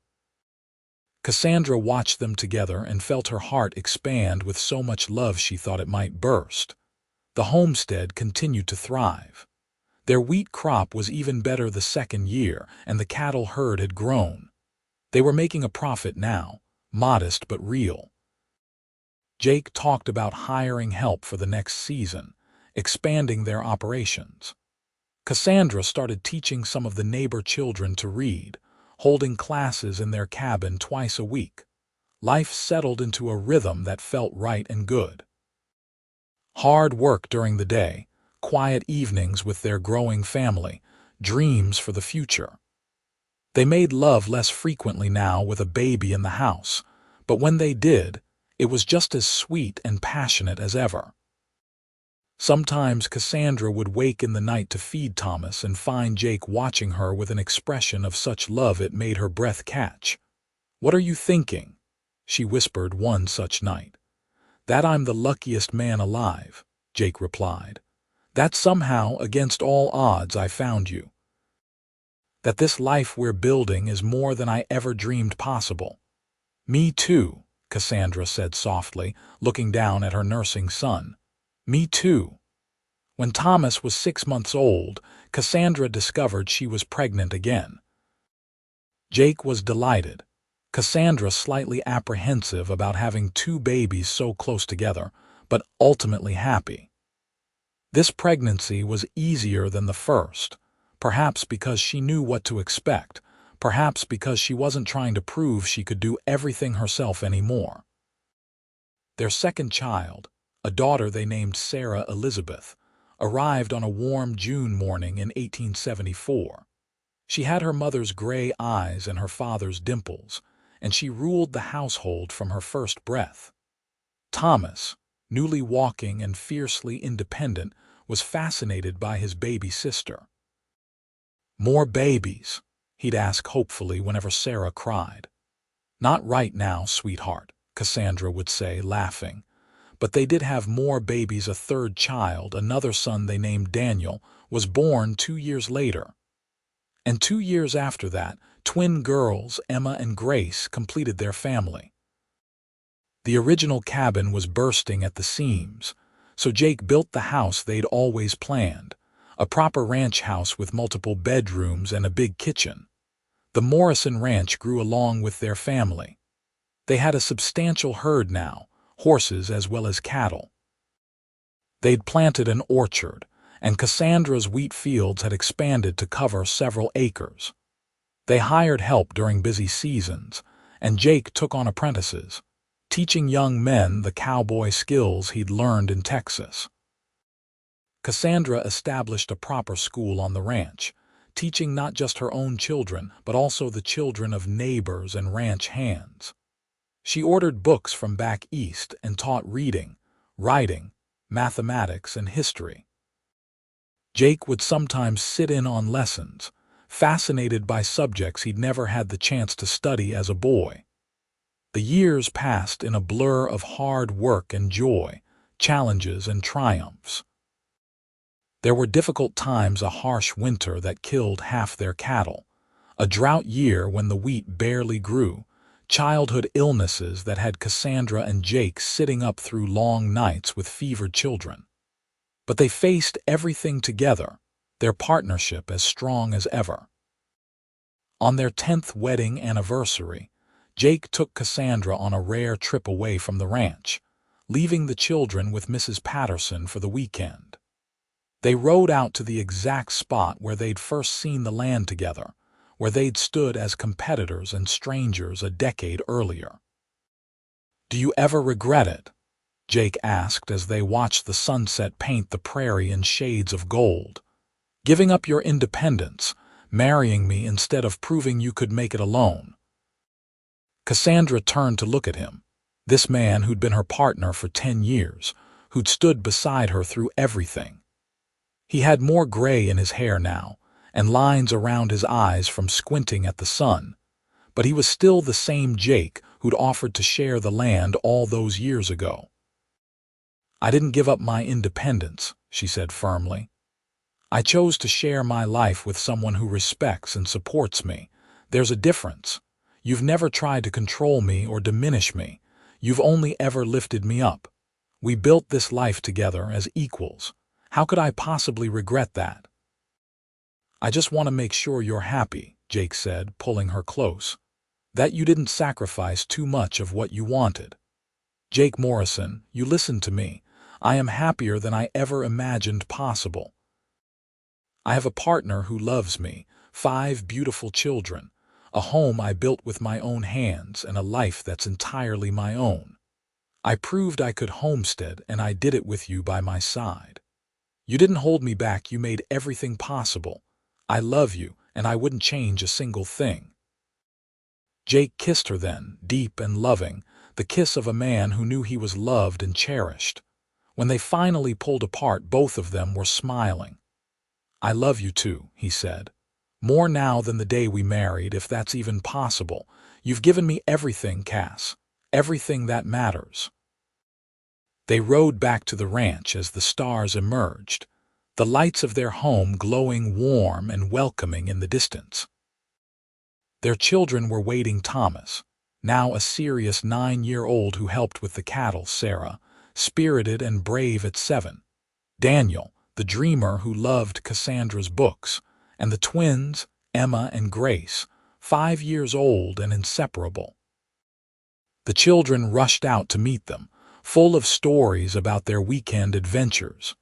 Cassandra watched them together and felt her heart expand with so much love she thought it might burst. The homestead continued to thrive. Their wheat crop was even better the second year, and the cattle herd had grown. They were making a profit now, modest but real. Jake talked about hiring help for the next season, expanding their operations. Cassandra started teaching some of the neighbor children to read, holding classes in their cabin twice a week. Life settled into a rhythm that felt right and good. Hard work during the day, quiet evenings with their growing family, dreams for the future. They made love less frequently now with a baby in the house, but when they did, it was just as sweet and passionate as ever. Sometimes Cassandra would wake in the night to feed Thomas and find Jake watching her with an expression of such love it made her breath catch. "What are you thinking?" she whispered one such night. "That I'm the luckiest man alive," Jake replied. "That somehow, against all odds, I found you. That this life we're building is more than I ever dreamed possible." "Me too," Cassandra said softly, looking down at her nursing son. "Me too." When Thomas was 6 months old, Cassandra discovered she was pregnant again. Jake was delighted. Cassandra slightly apprehensive about having 2 babies so close together, but ultimately happy. This pregnancy was easier than the first, perhaps because she knew what to expect, perhaps because she wasn't trying to prove she could do everything herself anymore. Their second child, a daughter they named Sarah Elizabeth, arrived on a warm June morning in 1874. She had her mother's gray eyes and her father's dimples, and she ruled the household from her first breath. Thomas, newly walking and fiercely independent, was fascinated by his baby sister. "More babies?" he'd ask hopefully whenever Sarah cried. "Not right now, sweetheart," Cassandra would say, laughing. But they did have more babies. A third child, another son they named Daniel, was born 2 years later. And 2 years after that, twin girls, Emma and Grace, completed their family. The original cabin was bursting at the seams, so Jake built the house they'd always planned, a proper ranch house with multiple bedrooms and a big kitchen. The Morrison ranch grew along with their family. They had a substantial herd now, horses as well as cattle. They'd planted an orchard, and Cassandra's wheat fields had expanded to cover several acres. They hired help during busy seasons, and Jake took on apprentices, teaching young men the cowboy skills he'd learned in Texas. Cassandra established a proper school on the ranch, teaching not just her own children, but also the children of neighbors and ranch hands. She ordered books from back east and taught reading, writing, mathematics, and history. Jake would sometimes sit in on lessons, fascinated by subjects he'd never had the chance to study as a boy. The years passed in a blur of hard work and joy, challenges and triumphs. There were difficult times, a harsh winter that killed half their cattle, A drought year when the wheat barely grew, childhood illnesses that had Cassandra and Jake sitting up through long nights with fevered children. But they faced everything together, their partnership as strong as ever. On their 10th wedding anniversary, Jake took Cassandra on a rare trip away from the ranch, leaving the children with Mrs. Patterson for the weekend. They rode out to the exact spot where they'd first seen the land together, where they'd stood as competitors and strangers a decade earlier. "Do you ever regret it?" Jake asked as they watched the sunset paint the prairie in shades of gold. "Giving up your independence, marrying me instead of proving you could make it alone." Cassandra turned to look at him, this man who'd been her partner for 10 years, who'd stood beside her through everything. He had more gray in his hair now, and lines around his eyes from squinting at the sun, but he was still the same Jake who'd offered to share the land all those years ago. "I didn't give up my independence," she said firmly. "I chose to share my life with someone who respects and supports me. There's a difference. You've never tried to control me or diminish me. You've only ever lifted me up. We built this life together as equals. How could I possibly regret that?" "I just want to make sure you're happy," Jake said, pulling her close. "That you didn't sacrifice too much of what you wanted. Jake Morrison, you listen to me. I am happier than I ever imagined possible. I have a partner who loves me, 5 beautiful children, a home I built with my own hands, and a life that's entirely my own. I proved I could homestead, and I did it with you by my side. You didn't hold me back, you made everything possible. I love you, and I wouldn't change a single thing." Jake kissed her then, deep and loving, the kiss of a man who knew he was loved and cherished. When they finally pulled apart, both of them were smiling. "I love you too," he said. "More now than the day we married, if that's even possible. You've given me everything, Cass. Everything that matters." They rode back to the ranch as the stars emerged, the lights of their home glowing warm and welcoming in the distance. Their children were waiting: Thomas, now a serious 9-year-old who helped with the cattle; Sarah, spirited and brave at 7; Daniel, the dreamer who loved Cassandra's books; and the twins, Emma and Grace, 5 years old and inseparable. The children rushed out to meet them, full of stories about their weekend adventures.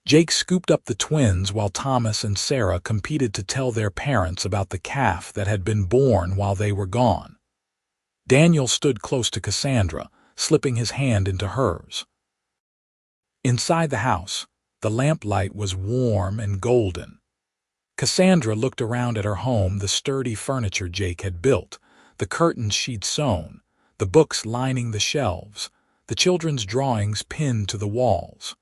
Jake scooped up the twins while Thomas and Sarah competed to tell their parents about the calf that had been born while they were gone. Daniel stood close to Cassandra, slipping his hand into hers. Inside the house, the lamplight was warm and golden. Cassandra looked around at her home, the sturdy furniture Jake had built, the curtains she'd sewn, the books lining the shelves, the children's drawings pinned to the walls.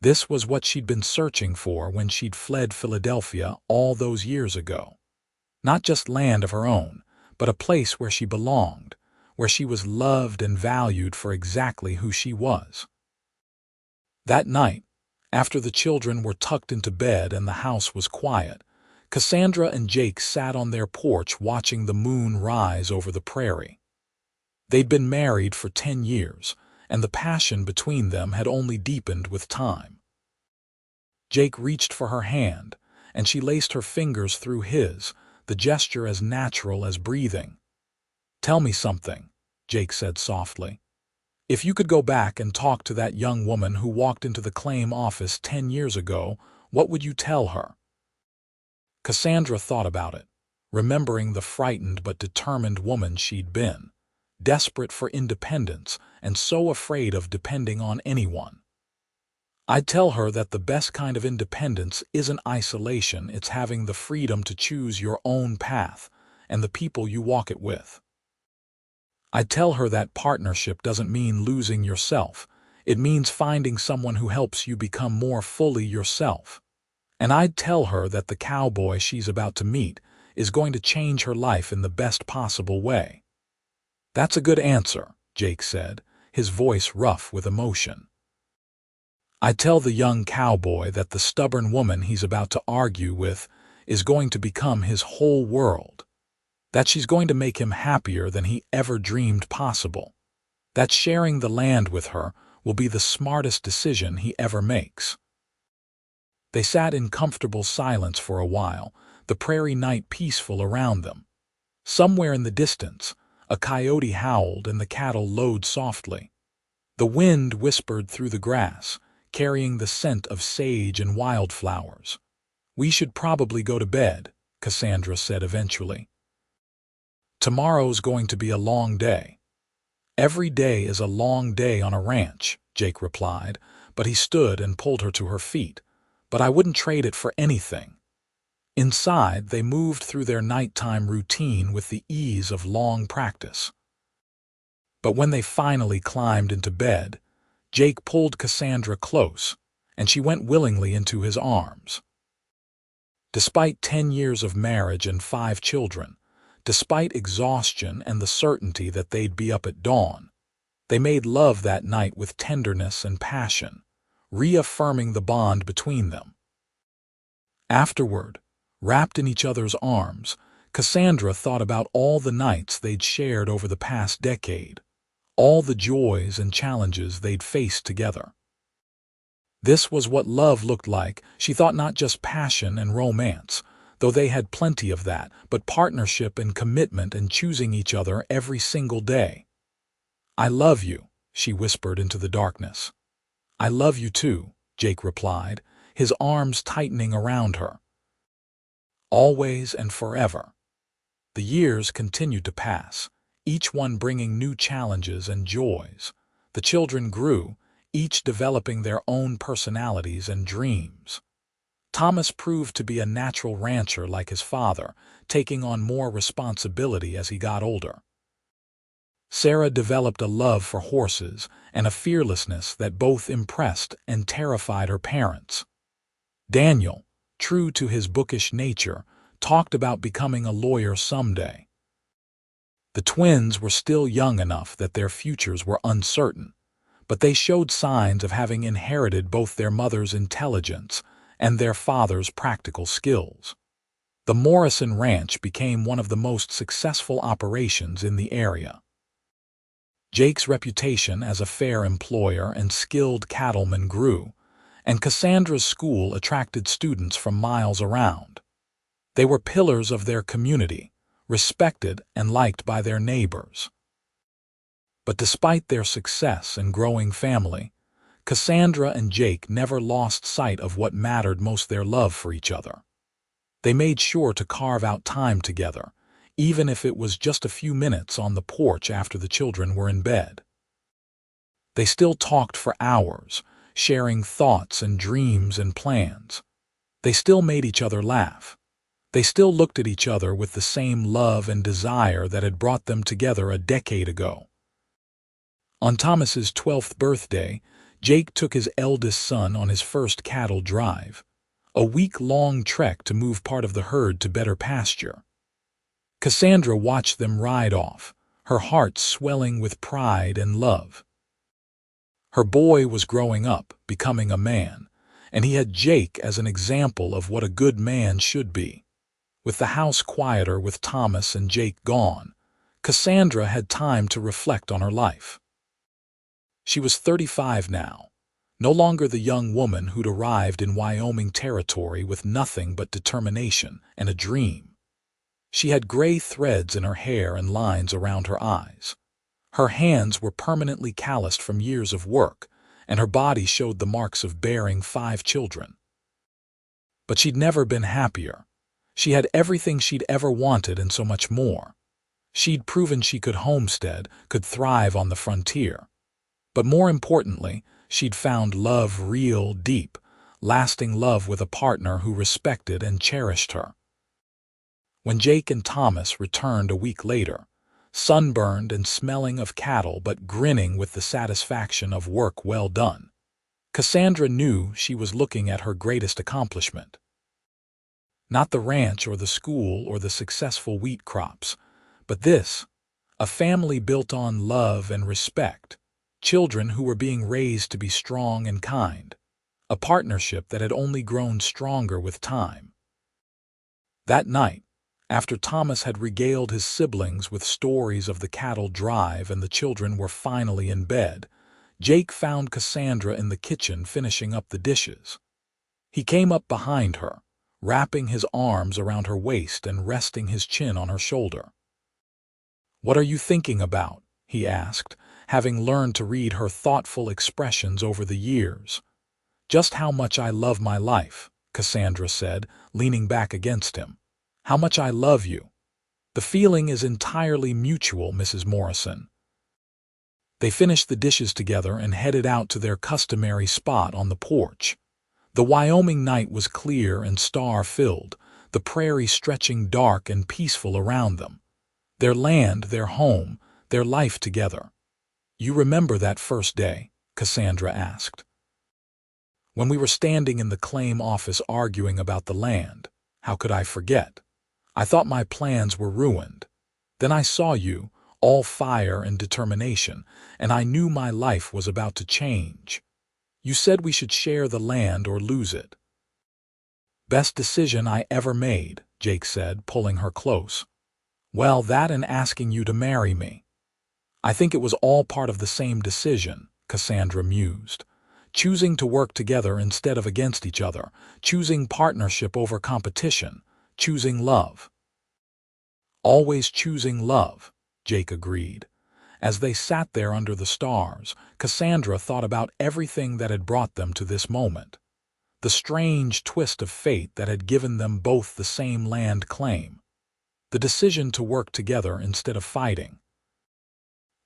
This was what she'd been searching for when she'd fled Philadelphia all those years ago. Not just land of her own, but a place where she belonged, where she was loved and valued for exactly who she was. That night, after the children were tucked into bed and the house was quiet, Cassandra and Jake sat on their porch watching the moon rise over the prairie. They'd been married for 10 years, and the passion between them had only deepened with time. Jake reached for her hand, and she laced her fingers through his, the gesture as natural as breathing. "Tell me something," Jake said softly. "If you could go back and talk to that young woman who walked into the claim office 10 years ago, what would you tell her?" Cassandra thought about it, remembering the frightened but determined woman she'd been, desperate for independence and so afraid of depending on anyone. "I'd tell her that the best kind of independence isn't isolation, it's having the freedom to choose your own path and the people you walk it with. I'd tell her that partnership doesn't mean losing yourself, it means finding someone who helps you become more fully yourself. And I'd tell her that the cowboy she's about to meet is going to change her life in the best possible way." "That's a good answer," Jake said, his voice rough with emotion. "I'd tell the young cowboy that the stubborn woman he's about to argue with is going to become his whole world, that she's going to make him happier than he ever dreamed possible, that sharing the land with her will be the smartest decision he ever makes. They sat in comfortable silence for a while, the prairie night peaceful around them. Somewhere in the distance, a coyote howled and the cattle lowed softly. The wind whispered through the grass, carrying the scent of sage and wildflowers. "We should probably go to bed," Cassandra said eventually. "Tomorrow's going to be a long day." "Every day is a long day on a ranch," Jake replied, but he stood and pulled her to her feet. "But I wouldn't trade it for anything." Inside, they moved through their nighttime routine with the ease of long practice. But when they finally climbed into bed, Jake pulled Cassandra close, and she went willingly into his arms. Despite 10 years of marriage and 5 children, despite exhaustion and the certainty that they'd be up at dawn, they made love that night with tenderness and passion, reaffirming the bond between them. Afterward, wrapped in each other's arms, Cassandra thought about all the nights they'd shared over the past decade, all the joys and challenges they'd faced together. This was what love looked like. She thought not just passion and romance, though they had plenty of that, but partnership and commitment and choosing each other every single day. "I love you," she whispered into the darkness. "I love you too," Jake replied, his arms tightening around her. Always and forever. The years continued to pass, each one bringing new challenges and joys. The children grew, each developing their own personalities and dreams. Thomas proved to be a natural rancher like his father, taking on more responsibility as he got older. Sarah developed a love for horses and a fearlessness that both impressed and terrified her parents. Daniel, true to his bookish nature, talked about becoming a lawyer someday. The twins were still young enough that their futures were uncertain, but they showed signs of having inherited both their mother's intelligence and their father's practical skills. The Morrison Ranch became one of the most successful operations in the area. Jake's reputation as a fair employer and skilled cattleman grew, and Cassandra's school attracted students from miles around. They were pillars of their community, respected and liked by their neighbors. But despite their success and growing family, Cassandra and Jake never lost sight of what mattered most: their love for each other. They made sure to carve out time together, even if it was just a few minutes on the porch after the children were in bed. They still talked for hours, sharing thoughts and dreams and plans. They still made each other laugh. They still looked at each other with the same love and desire that had brought them together a decade ago. On Thomas's 12th birthday, Jake took his eldest son on his first cattle drive, a week-long trek to move part of the herd to better pasture. Cassandra watched them ride off, her heart swelling with pride and love. Her boy was growing up, becoming a man, and he had Jake as an example of what a good man should be. With the house quieter with Thomas and Jake gone, Cassandra had time to reflect on her life. She was 35 now, no longer the young woman who'd arrived in Wyoming Territory with nothing but determination and a dream. She had gray threads in her hair and lines around her eyes. Her hands were permanently calloused from years of work, and her body showed the marks of bearing 5 children. But she'd never been happier. She had everything she'd ever wanted and so much more. She'd proven she could homestead, could thrive on the frontier. But more importantly, she'd found love, real, deep, lasting love with a partner who respected and cherished her. When Jake and Thomas returned a week later, sunburned and smelling of cattle but grinning with the satisfaction of work well done, Cassandra knew she was looking at her greatest accomplishment. Not the ranch or the school or the successful wheat crops, but this, a family built on love and respect, children who were being raised to be strong and kind, a partnership that had only grown stronger with time. That night, after Thomas had regaled his siblings with stories of the cattle drive and the children were finally in bed, Jake found Cassandra in the kitchen finishing up the dishes. He came up behind her, wrapping his arms around her waist and resting his chin on her shoulder. "What are you thinking about?" he asked, having learned to read her thoughtful expressions over the years. "Just how much I love my life," Cassandra said, leaning back against him. "How much I love you. The feeling is entirely mutual, Mrs. Morrison." They finished the dishes together and headed out to their customary spot on the porch. The Wyoming night was clear and star-filled, the prairie stretching dark and peaceful around them. Their land, their home, their life together. "You remember that first day?" Cassandra asked. "When we were standing in the claim office arguing about the land. How could I forget? I thought my plans were ruined. Then I saw you, all fire and determination, and I knew my life was about to change. You said we should share the land or lose it." "Best decision I ever made," Jake said, pulling her close. "Well, that and asking you to marry me." "I think it was all part of the same decision," Cassandra mused. "Choosing to work together instead of against each other, choosing partnership over competition, choosing love." "Always choosing love," Jake agreed. As they sat there under the stars, Cassandra thought about everything that had brought them to this moment. The strange twist of fate that had given them both the same land claim. The decision to work together instead of fighting.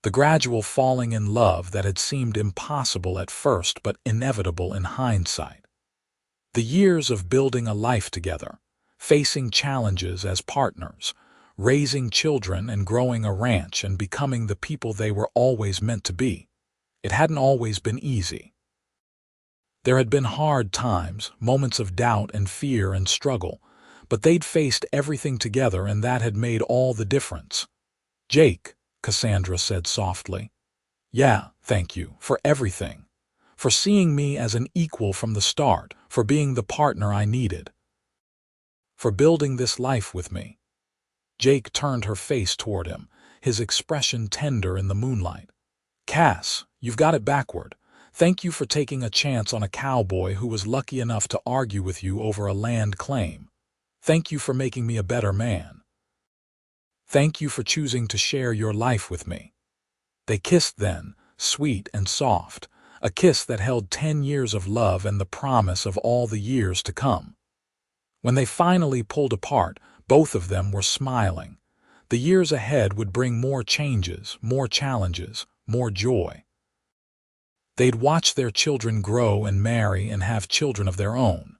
The gradual falling in love that had seemed impossible at first but inevitable in hindsight. The years of building a life together, facing challenges as partners, raising children and growing a ranch and becoming the people they were always meant to be. It hadn't always been easy. There had been hard times, moments of doubt and fear and struggle, but they'd faced everything together and that had made all the difference. "Jake," Cassandra said softly. "Yeah, thank you, for everything. For seeing me as an equal from the start, for being the partner I needed. For building this life with me." Jake turned her face toward him, his expression tender in the moonlight. "Cass, you've got it backward. Thank you for taking a chance on a cowboy who was lucky enough to argue with you over a land claim. Thank you for making me a better man. Thank you for choosing to share your life with me." They kissed then, sweet and soft, a kiss that held 10 years of love and the promise of all the years to come. When they finally pulled apart, both of them were smiling. The years ahead would bring more changes, more challenges, more joy. They'd watch their children grow and marry and have children of their own.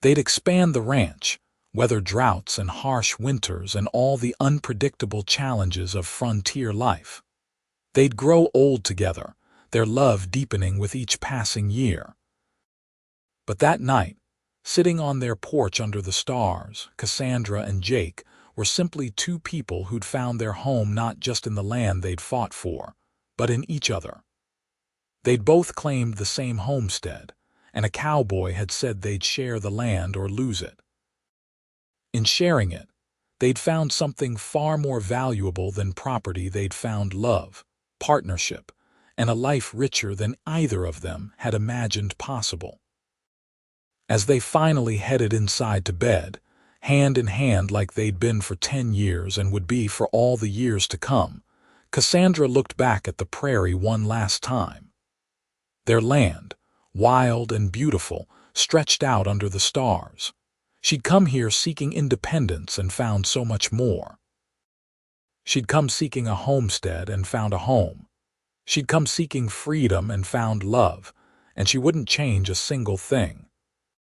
They'd expand the ranch, weather droughts and harsh winters and all the unpredictable challenges of frontier life. They'd grow old together, their love deepening with each passing year. But that night, sitting on their porch under the stars, Cassandra and Jake were simply two people who'd found their home not just in the land they'd fought for, but in each other. They'd both claimed the same homestead, and a cowboy had said they'd share the land or lose it. In sharing it, they'd found something far more valuable than property. They'd found love, partnership, and a life richer than either of them had imagined possible. As they finally headed inside to bed, hand in hand like they'd been for 10 years and would be for all the years to come, Cassandra looked back at the prairie one last time. Their land, wild and beautiful, stretched out under the stars. She'd come here seeking independence and found so much more. She'd come seeking a homestead and found a home. She'd come seeking freedom and found love, and she wouldn't change a single thing.